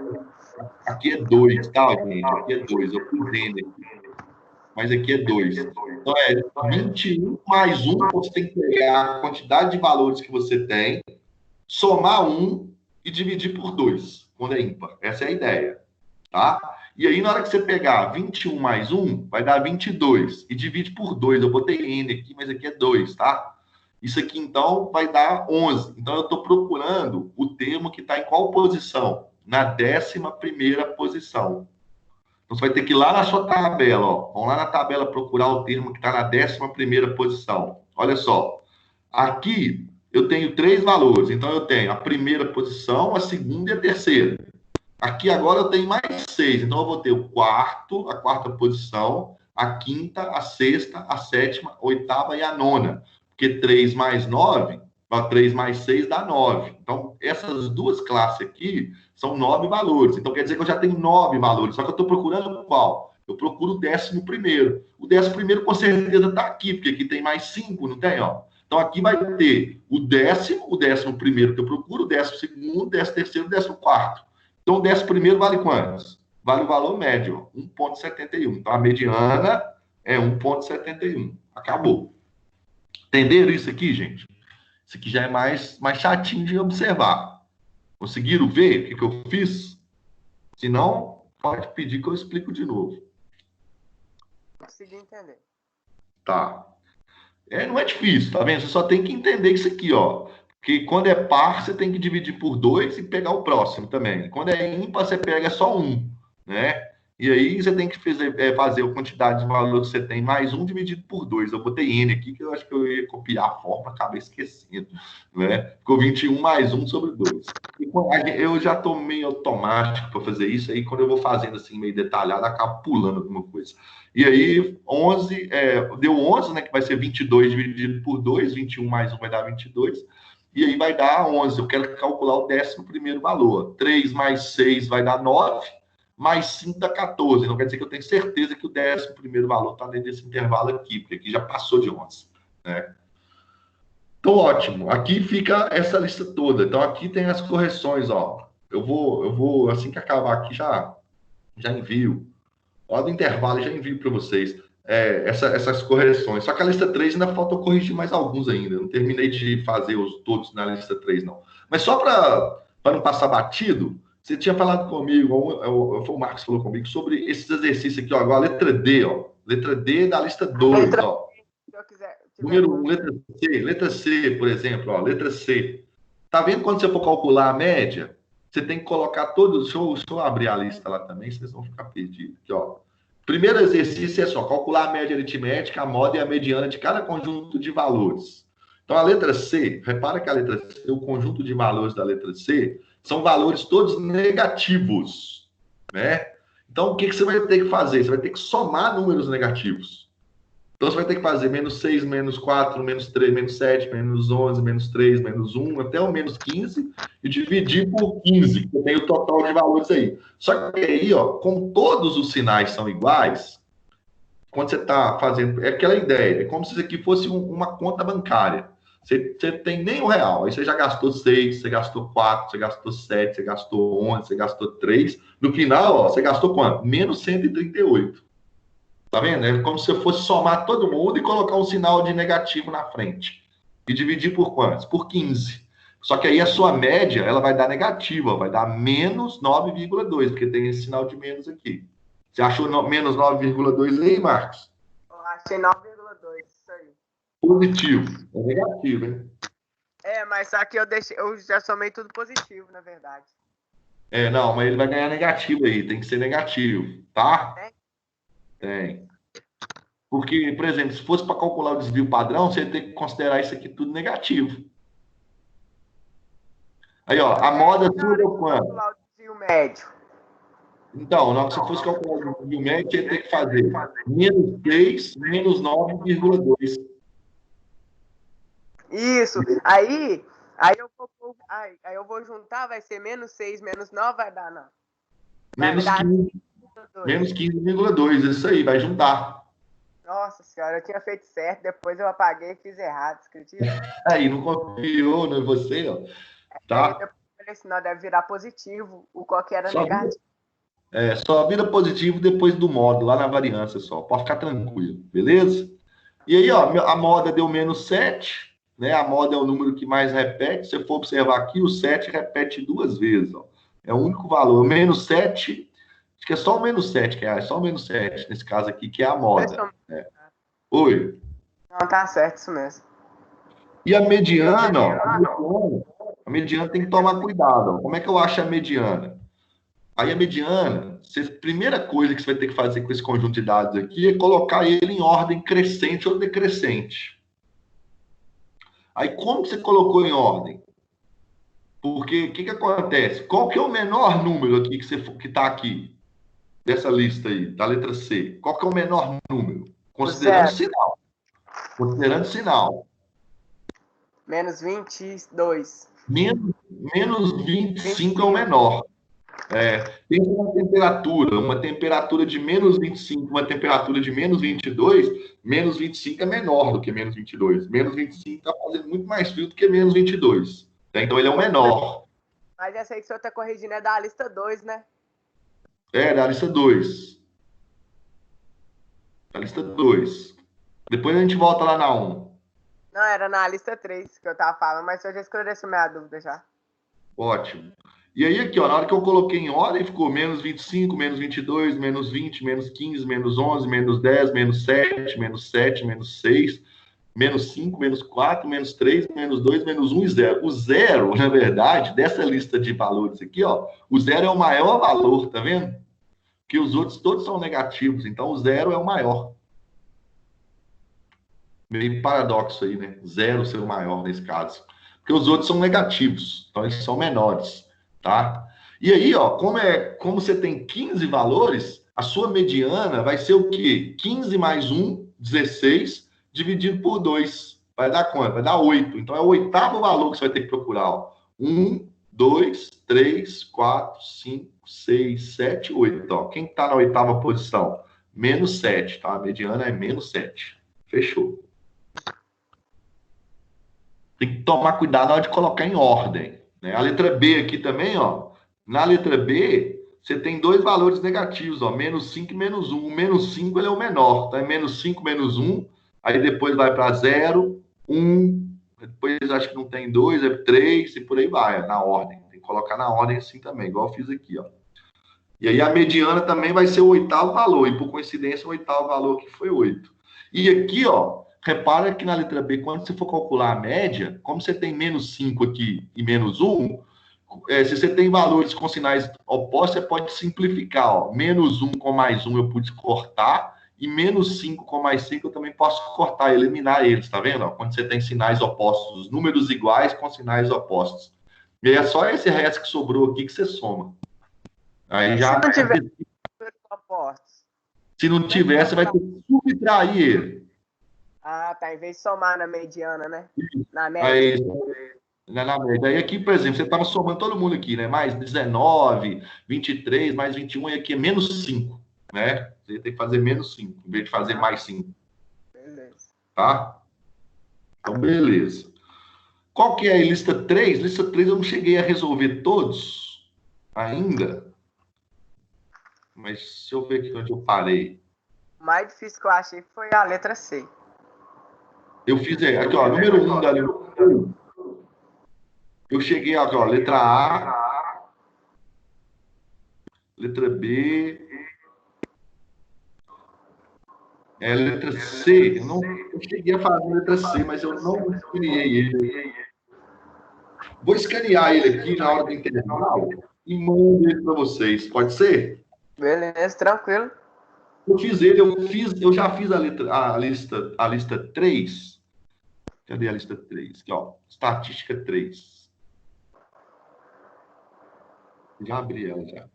Speaker 1: Aqui é 2, tá, gente? Aqui é 2. Eu fui vendo aqui. Mas aqui é 2. Então, é 21 mais 1, você tem que pegar a quantidade de valores que você tem, somar 1 e dividir por 2, quando é ímpar. Essa é a ideia, tá? E aí, na hora que você pegar 21 mais 1, vai dar 22. E divide por 2. Eu botei N aqui, mas aqui é 2, tá? Isso aqui, então, vai dar 11. Então, eu estou procurando o termo que está em qual posição? Na 11ª posição. Então, você vai ter que ir lá na sua tabela, ó. Vamos lá na tabela procurar o termo que está na 11ª posição. Olha só. Aqui, eu tenho 3 valores. Então, eu tenho a primeira posição, a segunda e a terceira. Aqui, agora, eu tenho mais 6. Então, eu vou ter a quarta posição, a quinta, a sexta, a sétima, a oitava e a nona. Porque 3 mais 9 3 mais 6 dá 9. Então, essas duas classes aqui são 9 valores. Então, quer dizer que eu já tenho 9 valores. Só que eu estou procurando qual? Eu procuro o 11º. O 11º, com certeza, está aqui, porque aqui tem mais 5, não tem? Ó. Então, aqui vai ter o 11º que eu procuro, o 12º, o 13º, o 14º. Então, o 11º vale quantos? Vale o valor médio, 1,71. Então, a mediana é 1,71. Acabou. Entenderam isso aqui, gente? Isso aqui já é mais chatinho de observar. Conseguiram ver o que eu fiz? Se não, pode pedir que eu explico de novo.
Speaker 3: Consegui entender.
Speaker 1: Tá. Não é difícil, tá vendo? Você só tem que entender isso aqui, ó. Porque quando é par, você tem que dividir por 2 e pegar o próximo também. Quando é ímpar, você pega só um, né? E aí você tem que fazer a quantidade de valor que você tem mais 1 dividido por 2. Eu botei N aqui, que eu acho que eu ia copiar a forma, acabei esquecendo. Né? Ficou 21 mais 1 sobre 2. Eu já estou meio automático para fazer isso, aí quando eu vou fazendo assim meio detalhado, acabo pulando alguma coisa. E aí, 11, deu 11, né, que vai ser 22 dividido por 2, 21 mais 1 vai dar 22. E aí vai dar 11. Eu quero calcular o 11º valor. 3 mais 6 vai dar 9. Mais 5 dá 14. Então, quer dizer que eu tenho certeza que o 11º valor está dentro desse intervalo aqui, porque aqui já passou de 11. Né? Então, ótimo. Aqui fica essa lista toda. Então, aqui tem as correções, ó. Eu vou assim que acabar aqui, já envio. Hora do intervalo, já envio para vocês essas correções. Só que a lista 3 ainda falta eu corrigir mais alguns ainda. Eu não terminei de fazer todos na lista 3, não. Mas só para não passar batido, você tinha falado comigo, foi o Marcos que falou comigo, sobre esses exercícios aqui, ó, agora a letra D, ó. Letra D da lista 2, ó. Número 1, letra C, por exemplo, ó, letra C. Tá vendo quando você for calcular a média? Você tem que colocar todos. Deixa eu abrir a lista lá também, vocês vão ficar perdidos. Aqui, ó. Primeiro exercício é só calcular a média aritmética, a moda e a mediana de cada conjunto de valores. Então, a letra C, repara que a letra C, o conjunto de valores da letra C, são valores todos negativos, né? Então, o que você vai ter que fazer? Você vai ter que somar números negativos. Então, você vai ter que fazer menos 6, menos 4, menos 3, menos 7, menos 11, menos 3, menos 1, até o menos 15, e dividir por 15, que tem o total de valores aí. Só que aí, ó, como todos os sinais são iguais, quando você está fazendo... É aquela ideia, é como se isso aqui fosse uma conta bancária. Você tem nem R$1, aí você já gastou 6, você gastou 4, você gastou 7, você gastou 11, você gastou 3. No final, ó, você gastou quanto? Menos 138. Tá vendo? É como se você fosse somar todo mundo e colocar um sinal de negativo na frente. E dividir por quantos? Por 15. Só que aí a sua média, ela vai dar negativa, vai dar menos 9,2, porque tem esse sinal de menos aqui. Você achou menos 9,2 aí, Marcos?
Speaker 3: Eu achei 9,2, isso aí.
Speaker 1: Positivo. É negativo, hein?
Speaker 3: Mas só que eu já somei tudo positivo, na verdade.
Speaker 1: Não, mas ele vai ganhar negativo aí, tem que ser negativo, tá? Tem. Porque, por exemplo, se fosse para calcular o desvio padrão, você tem que considerar isso aqui tudo negativo. Aí, ó, a moda tudo é quanto?
Speaker 3: Calcular o desvio médio.
Speaker 1: Então, se fosse calcular o desvio médio, você tem que fazer menos 3, menos 9,2.
Speaker 3: Isso. Aí eu vou juntar, vai ser menos 6, menos 9, vai dar, não.
Speaker 1: Menos 15. Menos 15,2, isso aí, vai juntar.
Speaker 3: Nossa senhora, eu tinha feito certo, depois eu apaguei e fiz errado, você acredita?
Speaker 1: Aí, não confiou em você, ó. Tá?
Speaker 3: Depois eu falei assim, não, deve virar positivo, o qual que era negativo.
Speaker 1: Só vira positivo depois do modo, lá na variância só. Pode ficar tranquilo, beleza? E aí, ó, a moda deu menos 7, né? A moda é o número que mais repete. Se você for observar aqui, o 7 repete 2 vezes, ó. É o único valor. Menos 7... Acho que é só o menos 7, só o menos 7, nesse caso aqui, que é a moda. Oi?
Speaker 3: Não, tá certo, isso mesmo.
Speaker 1: E a mediana, ó, a mediana tem que tomar cuidado. Ó. Como é que eu acho a mediana? Aí a mediana, primeira coisa que você vai ter que fazer com esse conjunto de dados aqui é colocar ele em ordem crescente ou decrescente. Aí como que você colocou em ordem? Porque o que acontece? Qual que é o menor número aqui que está aqui? Dessa lista aí, da letra C. Qual que é o menor número? Considerando sinal. Considerando sinal.
Speaker 3: Menos 22.
Speaker 1: Menos 25 é o menor. Tem uma temperatura de menos 25, uma temperatura de menos 22, menos 25 é menor do que menos 22. Menos 25 está fazendo muito mais frio do que menos 22. Tá? Então ele é o menor.
Speaker 3: Mas essa aí que o senhor está corrigindo é da lista 2, né?
Speaker 1: Da lista 2. Da lista 2. Depois a gente volta lá na 1.
Speaker 3: Não, era na lista 3 que eu tava falando, mas o senhor já esclareceu minha dúvida já.
Speaker 1: Ótimo. E aí aqui, ó, na hora que eu coloquei em ordem, ficou menos 25, menos 22, menos 20, menos 15, menos 11, menos 10, menos 7, menos 7, menos 6, menos 5, menos 4, menos 3, menos 2, menos 1 e 0. O 0, na verdade, dessa lista de valores aqui, ó, o 0 é o maior valor, tá vendo? Porque os outros todos são negativos, então o 0 é o maior. Meio paradoxo aí, né? 0 ser o maior nesse caso. Porque os outros são negativos, então eles são menores, tá? E aí, ó, como você tem 15 valores, a sua mediana vai ser o quê? 15 mais 1, 16, dividido por 2. Vai dar quanto? Vai dar 8. Então é o oitavo valor que você vai ter que procurar, ó. 1, 2, 3, 4, 5, 6, 7, 8. Ó. Quem está na oitava posição? Menos 7, tá? A mediana é menos 7. Fechou. Tem que tomar cuidado na hora de colocar em ordem. Né? A letra B aqui também, ó. Na letra B, você tem dois valores negativos, ó. Menos 5 e menos 1. O menos 5 ele é o menor, tá? É menos 5, menos 1. Aí depois vai para 0, 1. Depois acho que não tem 2, é 3 e por aí vai, na ordem. Tem que colocar na ordem assim também, igual eu fiz aqui, ó. E aí a mediana também vai ser o oitavo valor. E por coincidência, o oitavo valor aqui foi 8. E aqui, ó, repara que na letra B, quando você for calcular a média, como você tem menos 5 aqui e menos 1, se você tem valores com sinais opostos, você pode simplificar. Ó. Menos 1 com mais 1 eu pude cortar, e menos 5 com mais 5 eu também posso cortar, eliminar eles, tá vendo? Ó, quando você tem sinais opostos, números iguais com sinais opostos. E aí é só esse resto que sobrou aqui que você soma. Aí já...
Speaker 3: Se não tiver números opostos.
Speaker 1: Se não tiver, você vai ter que subtrair ele.
Speaker 3: Ah, tá. Em vez de somar na mediana, né? Na média.
Speaker 1: Aí, na média. Aí aqui, por exemplo, você estava somando todo mundo aqui, né? Mais 19, 23, mais 21, e aqui é menos 5, né? Você tem que fazer menos 5, em vez de fazer mais 5.
Speaker 3: Beleza.
Speaker 1: Tá? Então, beleza. Qual que é a lista 3? Lista 3 eu não cheguei a resolver todos ainda. Mas se eu ver aqui onde eu parei.
Speaker 3: O mais difícil que eu achei foi a letra C.
Speaker 1: Eu fiz aqui, ó, número 1 da letra 1. Eu cheguei aqui, ó, letra A, letra B, letra C. Eu cheguei a fazer a letra C, mas eu não escaneei ele. Vou escanear ele aqui na hora do intervalo e mando ele para vocês. Pode ser?
Speaker 3: Beleza, tranquilo.
Speaker 1: Eu fiz ele, eu já fiz a lista 3. Cadê a lista 3? Aqui, ó, estatística 3. Já abri ela, já.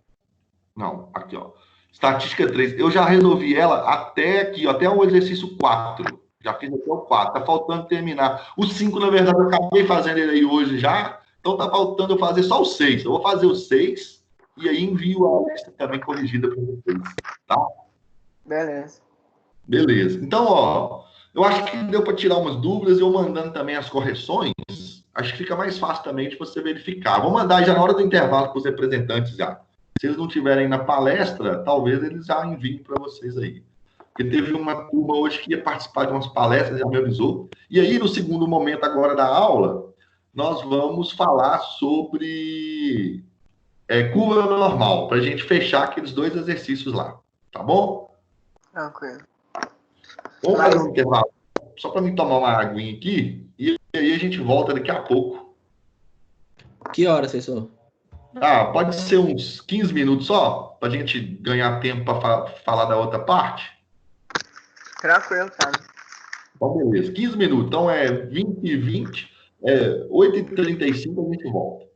Speaker 1: Não, aqui, ó. Estatística 3. Eu já resolvi ela até aqui, ó, até o exercício 4. Já fiz até o 4. Tá faltando terminar. O 5, na verdade, eu acabei fazendo ele aí hoje já. Então tá faltando eu fazer só o 6. Eu vou fazer o 6 e aí envio a lista também corrigida para vocês. Tá?
Speaker 3: Beleza.
Speaker 1: Beleza. Então, ó, eu acho que deu para tirar umas dúvidas, eu mandando também as correções, acho que fica mais fácil também de você verificar. Vou mandar já na hora do intervalo para os representantes já. Se eles não estiverem na palestra, talvez eles já enviem para vocês aí. Porque teve uma turma hoje que ia participar de umas palestras, já me avisou. E aí, no segundo momento agora da aula, nós vamos falar sobre curva normal, para a gente fechar aqueles 2 exercícios lá. Tá bom?
Speaker 3: Tranquilo.
Speaker 1: Vamos fazer um intervalo, só para mim tomar uma aguinha aqui, e aí a gente volta daqui a pouco.
Speaker 11: Que hora, professor?
Speaker 1: Pode ser uns 15 minutos só, para a gente ganhar tempo para falar da outra parte?
Speaker 3: Tranquilo, cara.
Speaker 1: Então, beleza. 15 minutos. Então, 20 e 20, 8h35 a gente volta.